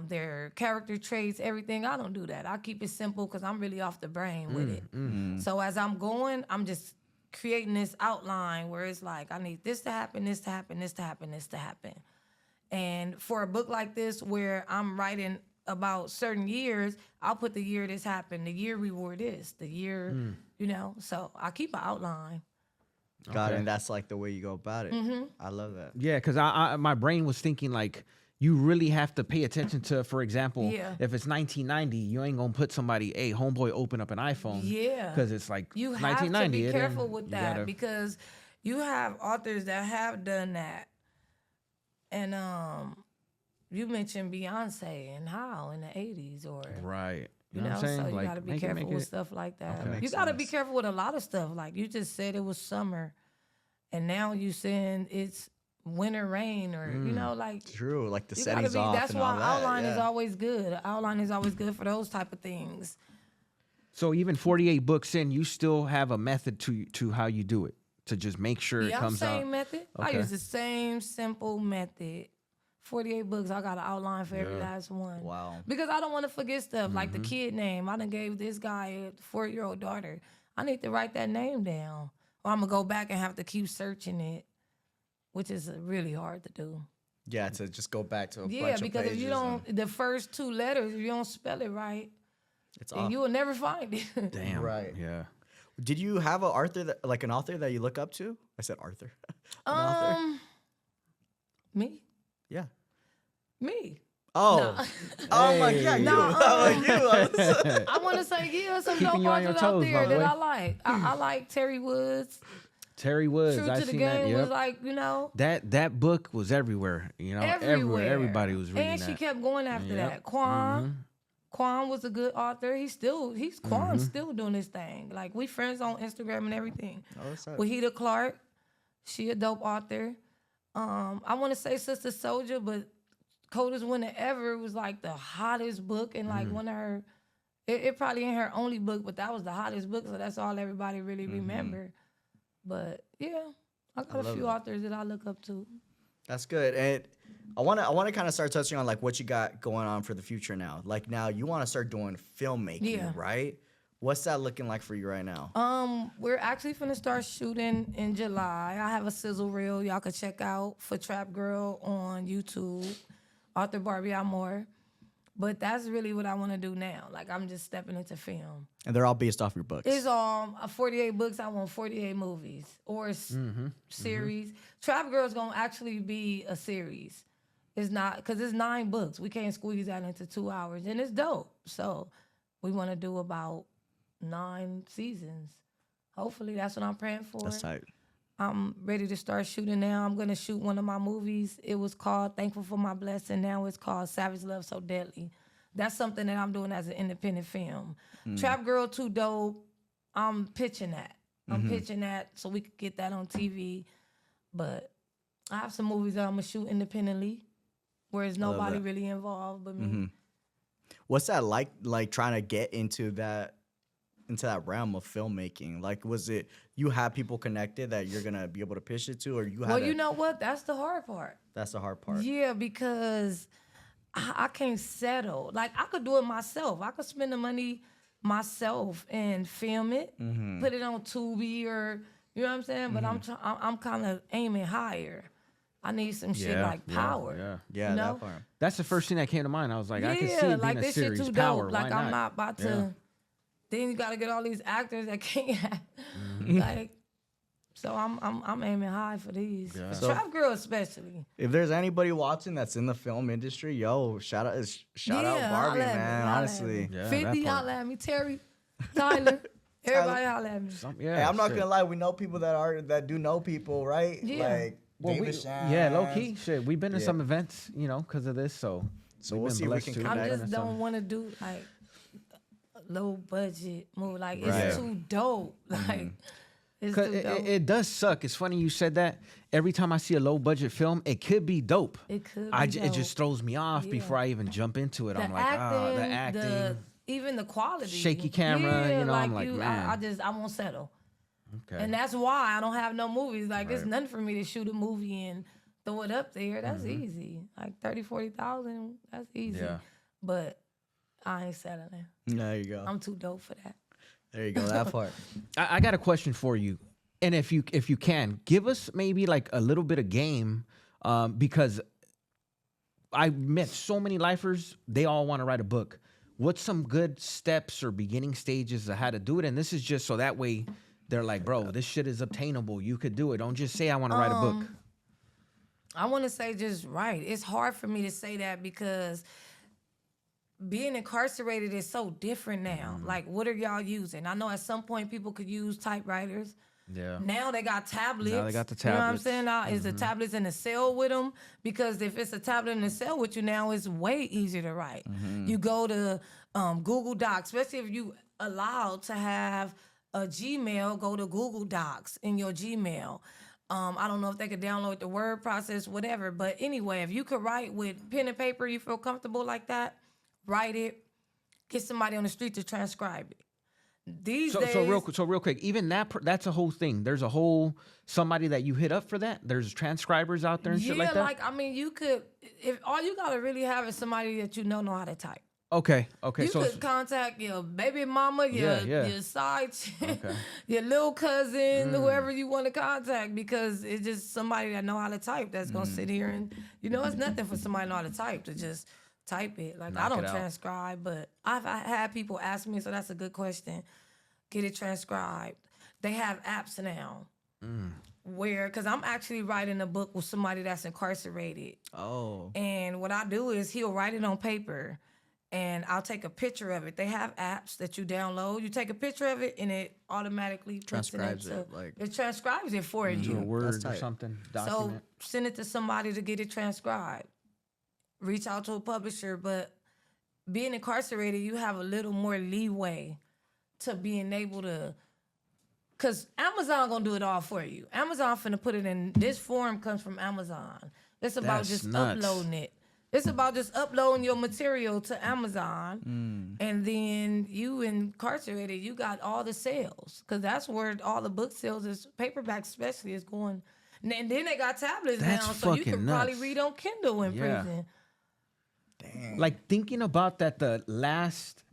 their character traits, everything. I don't do that. I keep it simple because I'm really off the brain with it. So as I'm going, I'm just creating this outline where it's like, I need this to happen, this to happen, this to happen, this to happen. And for a book like this where I'm writing about certain years, I'll put the year this happened, the year we wore this, the year, so I keep an outline. Got it. And that's like the way you go about it. I love that. yeah, because I my brain was thinking like you really have to pay attention to, for example, Yeah. if it's 1990, you ain't gonna put somebody, hey, homeboy, open up an iPhone, Yeah. because it's like You have 1990. to be and careful then with you that gotta- because you have authors that have done that. And you mentioned Beyonce and how in the 80s or right. you know know, what I'm saying? so you like, gotta be make careful with it, stuff like that. Okay. You Makes gotta be sense. careful with a lot of stuff. Like you just said it was summer and now you saying it's winter rain or you know, like True. Like the you gotta settings be off that's and why all that. outline is yeah. always good. Outline is always good for those type of things. So even 48 books in, you still have a method to how you do it to just make sure it Yeah, comes same out. method. I Okay. use the same simple method. 48 books, I got an outline for every last one. Wow. Because I don't want to forget stuff like the kid name. I done gave this guy a 4-year-old daughter. I need to write that name down. Or I'm going to go back and have to keep searching it, which is really hard to do. Yeah, to just go back to a Yeah, bunch of because pages. if you don't, the first 2 letters, if you don't spell it right, it's then off. you will never find it. Damn. Right. Yeah. Did you have an an author that you look up to? I said Arthur. An author? Me? Yeah. Me. Oh. Oh my God. You. No, I'm like you. I want to say, yeah, some Keeping dope you on your authors out toes, there by the that way. I like. I like Terry Woods. Terry Woods. True I to the seen Game that. Yep. was like, you know, That book was everywhere. You know, everywhere. Everybody was reading and that. she kept going after Yep. that. Quan was a good author. Quan's still doing his thing. Like we friends on Instagram and everything. Oh, what's up? Wahida Clark, she a dope author. I want to say Sister Soldier, but Coldest Winter Ever was like the hottest book and like one of her. It probably ain't her only book, but that was the hottest book, so that's all everybody really remember. But yeah, I got a few authors that I look up to. That's good. And I want to kind of start touching on like what you got going on for the future now. Like now you want to start doing filmmaking, Yeah. right? What's that looking like for you right now? We're actually finna start shooting in July. I have a sizzle reel y'all can check out for Trap Girl on YouTube, author Barbie Amor. But that's really what I want to do now. Like I'm just stepping into film. And they're all based off your books. It's 48 books. I want 48 movies or series. Trap Girl's gonna actually be a series. It's not because it's 9 books. We can't squeeze that into 2 hours, and it's dope. So we want to do about 9 seasons. Hopefully, that's what I'm praying for. That's tight. I'm ready to start shooting now. I'm gonna shoot one of my movies. It was called Thankful for My Blessing. Now it's called Savage Love So Deadly. That's something that I'm doing as an independent film. Trap Girl Too Dope. I'm pitching that. I'm pitching that so we could get that on TV. But I have some movies that I'm gonna shoot independently, where there's nobody really involved but me. What's that like trying to get into that realm of filmmaking? Like, was it you have people connected that you're gonna be able to pitch it to, or you have? Well, you know what? That's the hard part. That's the hard part. Yeah, because I can't settle. Like, I could do it myself. I could spend the money myself and film it, put it on Tubi or, you know what I'm saying? But I'm kind of aiming higher. I need some shit like Power. Yeah, you know? that part. That's the first thing that came to mind. I was like, I can see Yeah, it like being a this shit series. too Power. dope. Why Like, not? I'm not about to. Then you got to get all these actors that can't act. Like, so I'm aiming high for these. Yeah. For Trap Girl especially. If there's anybody watching that's in the film industry, yo, shout out Barbie, holla at me, man. holla Honestly, at me. Yeah, 50, that part. holla at me. Terry, Tyler, everybody holla at me. hey, I'm not gonna lie. We know people that do know people, right? Yeah. Like David Shand. yeah, low key. Shit, we've been to some events, because of this. So we'll been see if we blessed can to connect. I be just in don't some- want to do like a low budget movie. Like, Right. it's too dope. Like, it's Cause too dope. it does suck. It's funny you said that. Every time I see a low budget film, it could be dope. It could It be just dope. throws me off Yeah. before I even jump into it. I'm like, the acting. even the quality, Shaky camera, Yeah, I'm like, man. I won't settle. Okay. And that's why I don't have no movies. Like, it's nothing for me to shoot a movie and throw it up there. That's easy. Like 30, 40,000, that's easy. Yeah. But I ain't settling. There you go. I'm too dope for that. There you go. That part. I got a question for you, and if you can give us maybe like a little bit of game, because I met so many lifers, they all want to write a book. What's some good steps or beginning stages of how to do it? And this is just so that way they're like, bro, this shit is obtainable. You could do it. Don't just say I want to write a book. I want to say just right. It's hard for me to say that because being incarcerated is so different now. Like, what are y'all using? I know at some point people could use typewriters. Yeah. Now they got tablets. Now they got the You know what I'm tablets. saying? Now, is the tablets in the cell with them? Because if it's a tablet in the cell with you now, it's way easier to write. You go to Google Docs, especially if you allowed to have a Gmail, go to Google Docs in your Gmail. I don't know if they could download the word process, whatever. But anyway, if you could write with pen and paper, you feel comfortable like that, write it, get somebody on the street to transcribe it. These days, So real quick, even that's a whole thing. There's a whole somebody that you hit up for that. There's transcribers out there and shit like that. like, I mean, you could, if all you gotta really have is somebody that you know how to type. Okay. You So could contact your baby mama, your side chick, your little cousin, whoever you want to contact, because it's just somebody that know how to type that's gonna sit here and, it's nothing for somebody to know how to type to just type it. Like, I don't transcribe, but I had people ask me, so that's a good question. Get it transcribed. They have apps now where, because I'm actually writing a book with somebody that's incarcerated. Oh. And what I do is he'll write it on paper and I'll take a picture of it. They have apps that you download. You take a picture of it and it automatically Transcribes it, like- it transcribes it for into a you. word or tight. something. So Document. send it to somebody to get it transcribed. Reach out to a publisher, but being incarcerated, you have a little more leeway to being able to, because Amazon gonna do it all for you. Amazon finna put it in, this form comes from Amazon. It's about That's just nuts. uploading it. It's about just uploading your material to Amazon, and then you incarcerated, you got all the sales, because that's where all the book sales is, paperback especially, is going. And then they got tablets That's now, so you fucking can probably nuts. read on Kindle in Yeah. prison. Like, thinking about that, the last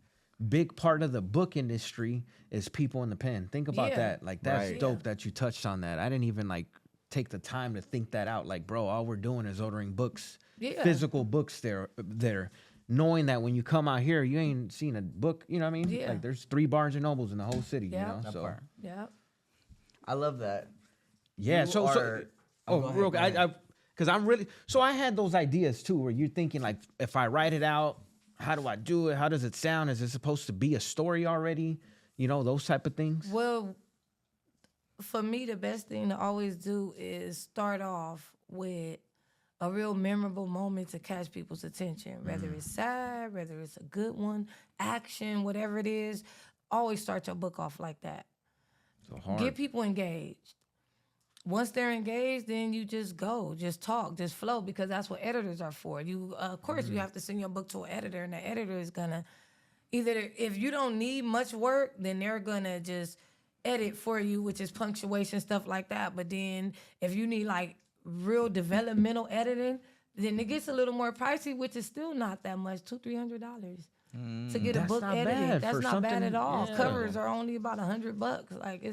big part of the book industry is people in the pen. Think about Yeah. that. Like, that's Right. dope that you touched on that. I didn't even like take the time to think that out. Like, bro, all we're doing is ordering books, physical books there, knowing that when you come out here, you ain't seen a book. You know what I mean? Yeah. Like, there's 3 Barnes and Nobles in the whole city. Yeah. You know, so Yeah. I love that. yeah. You So are- oh, go ahead, real go quick, ahead. because I'm really, so I had those ideas too, where you're thinking like, if I write it out, how do I do it? How does it sound? Is it supposed to be a story already? Those type of things. Well, for me, the best thing to always do is start off with a real memorable moment to catch people's attention, whether it's sad, whether it's a good one, action, whatever it is. Always start your book off like that. So hard. Get people engaged. Once they're engaged, then you just go, just talk, just flow, because that's what editors are for. You, of course, you have to send your book to an editor, and the editor is gonna either, if you don't need much work, then they're gonna just edit for you, which is punctuation, stuff like that. But then if you need like real developmental editing, then it gets a little more pricey, which is still not that much, $200-300 to get a That's book not edited. bad That's for not bad something- at all. yeah. Covers are only about $100. Like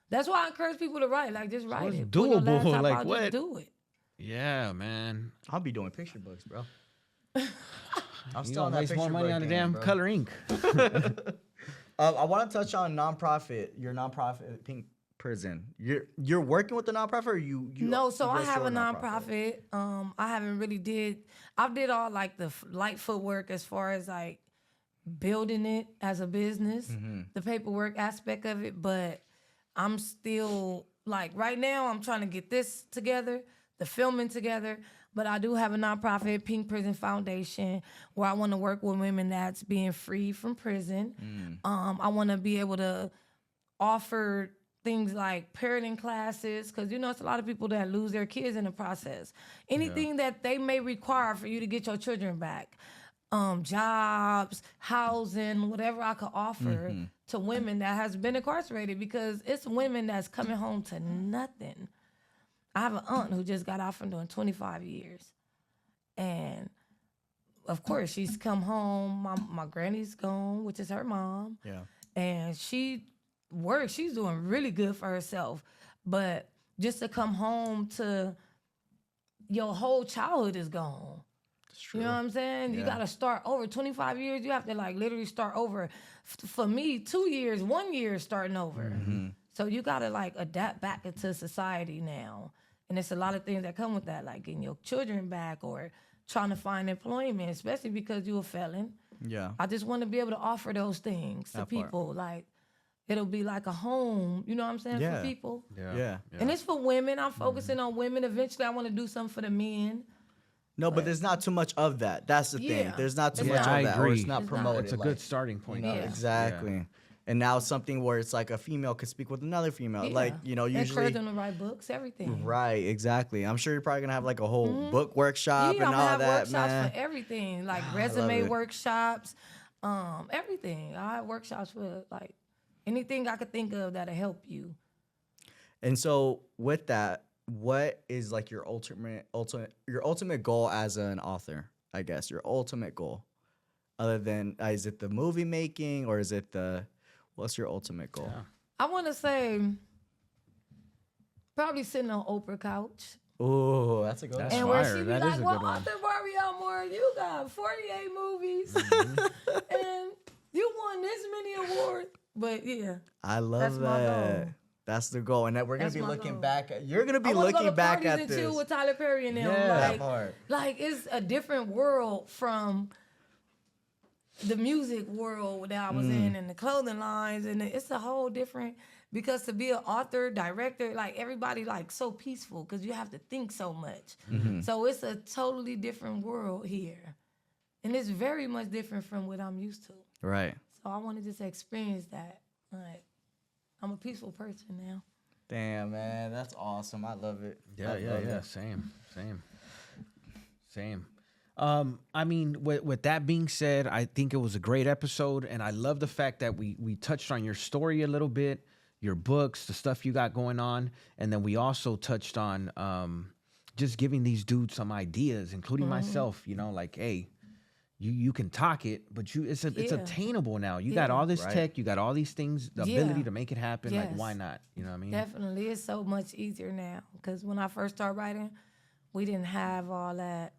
that's why I encourage people to write. Like just write it's it. Pull your doable, laptop like, out, what? Just do it. Yeah, man. I'll be doing picture books, bro. I'm You still on gonna that waste more picture money book on the game, damn bro. color ink. I want to touch on nonprofit. Your nonprofit, Pink Prison. You're working with the nonprofit, or you? No, so you I go have through a nonprofit. I haven't really I did all like the light footwork as far as like building it as a business, the paperwork aspect of it, but I'm still like right now I'm trying to get this together, the filming together, but I do have a nonprofit, Pink Prison Foundation, where I want to work with women that's being freed from prison. I want to be able to offer things like parenting classes, because it's a lot of people that lose their kids in the process. Anything that they may require for you to get your children back. Jobs, housing, whatever I could offer to women that has been incarcerated, because it's women that's coming home to nothing. I have an aunt who just got out from doing 25 years. And of course, she's come home. My granny's gone, which is her mom. Yeah. And she works. She's doing really good for herself. But just to come home to your whole childhood is gone. You know what I'm saying? You got to start over. 25 years, you have to like literally start over. For me, 2 years, 1 year starting over. So you got to like adapt back into society now. And there's a lot of things that come with that, like getting your children back or trying to find employment, especially because you're a felon. Yeah. I just want to be able to offer those things to That part. people. Like, it'll be like a home, you know what I'm saying, Yeah. for people. Yeah. And it's for women. I'm focusing on women. Eventually, I want to do something for the men. No, but there's not too much of that. That's the thing. Yeah. There's not too It's much not. of that, or it's agree. not It's not. promoted. It's a like, good starting point. Yeah. Exactly. And now it's something where it's like a female could speak with another female. Yeah. Like, usually. Encourage them to write books, everything. Right, exactly. I'm sure you're probably gonna have like a whole book workshop Yeah, and I'm gonna all have that, workshops man. for everything, like love resume it. workshops, everything. I have workshops for like anything I could think of that'll help you. And so with that, what is like your ultimate goal as an author? I guess your ultimate goal, other than is it the movie making, or is it what's your ultimate goal? Yeah. I want to say probably sitting on Oprah couch. Oh, that's a good That's And one. where fire. she be That like, is a well, good one. author Barbie Amor, you got 48 movies and you won this many awards. But yeah, I love That's my that. goal. That's the goal, and that we're gonna That's be my looking goal. back at. You're gonna be I wanna go looking to back parties at and this. chill with Tyler Perry and them. Yeah. That part. Like it's a different world from the music world that I was in and the clothing lines, and it's a whole different, because to be an author, director, like everybody like so peaceful because you have to think so much. So it's a totally different world here. And it's very much different from what I'm used to. Right. So I want to just experience that. Like, I'm a peaceful person now. Damn, man, that's awesome. I love it. Yeah, I yeah, love yeah. it. Same. I mean, with that being said, I think it was a great episode, and I love the fact that we touched on your story a little bit, your books, the stuff you got going on, and then we also touched on just giving these dudes some ideas, including myself. Like, hey, you can talk it, but it's Yeah. attainable now. You got Yeah. all this Right. tech, you got all these things, the Yeah. ability to make it happen. Like, Yes. why not? You know what I mean? Definitely. It's so much easier now. Because when I first started writing, we didn't have all that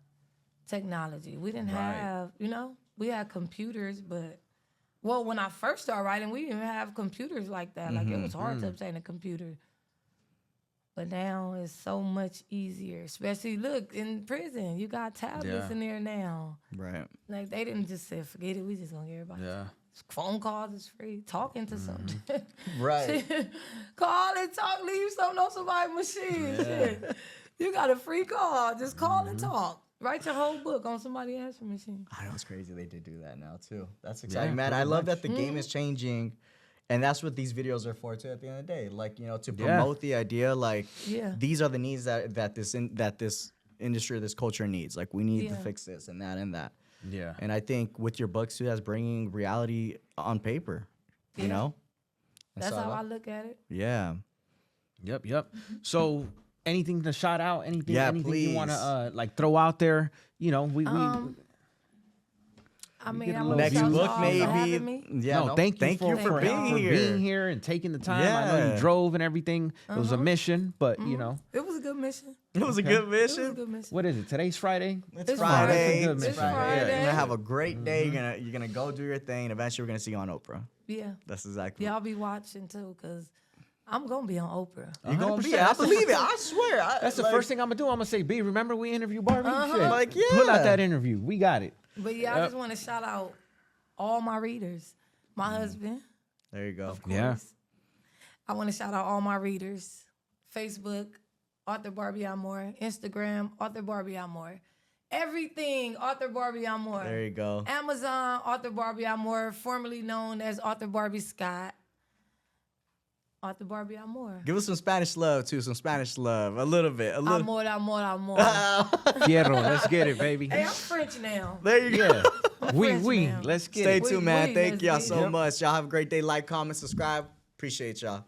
technology. We didn't Right. have, we had computers, but, well, when I first started writing, we didn't have computers like that. Like, it was hard to obtain a computer. But now it's so much easier. Especially, look, in prison, you got tablets Yeah. in there now. Right. Like, they didn't just say, forget it, we just gonna get everybody. Yeah. Phone calls is free. Talking to something. Right. Call and talk. Leave something on somebody's machine. Shit. You got a free call. Just call and talk. Write your whole book on somebody's answering machine. I know it's crazy they did do that now too. That's exciting, Yeah, man. I pretty love much. that the game is changing, and that's what these videos are for too. At the end of the day, like to promote the idea, like these are the needs that this industry, this culture needs. Like we need to fix this and that and that. Yeah. And I think with your books too, that's bringing reality on paper. You know. And That's so how I look at it. Yeah. Yep. So anything to shout out? Anything? Yeah, anything you want please. to like throw out there? We I mean, get a I little want Next to views. book for maybe. having me. Yeah. no, thank you for being here. And taking the time. I know Yeah. you drove and everything. It was a mission, but It was a good mission. It was a good It was a mission. good mission. what is it? Today's Friday. It's It's Friday. Friday. It's It's Friday. Friday. You're gonna have a great day. You're gonna go do your thing, and eventually we're gonna see you on Oprah. Yeah. That's exactly. Y'all be watching too, because I'm going to be on Oprah. You're gonna be. 100%. I believe it. I swear. That's the first thing I'm gonna do. I'm gonna say, B, remember we interviewed Barbie? Shit. Like, Pull out yeah. that interview. We got it. But yeah, I just want to shout out all my readers. My husband, There you go. of course. Yeah. I want to shout out all my readers. Facebook, Author Barbie Amor. Instagram, Author Barbie Amor. Everything, Author Barbie Amor. There you go. Amazon, Author Barbie Amor, formerly known as Author Barbie Scott. Author Barbie Amor. Give us some Spanish love too. Some Spanish love. A little bit. A little. Amor, amor, amor. Quiero. Let's get it, baby. Hey, I'm French now. There you go. Yeah. French We. now. Let's get Stay it. tuned, man. we, Thank let's y'all get so it. much. Y'all have a great day. Like, comment, subscribe. Appreciate y'all.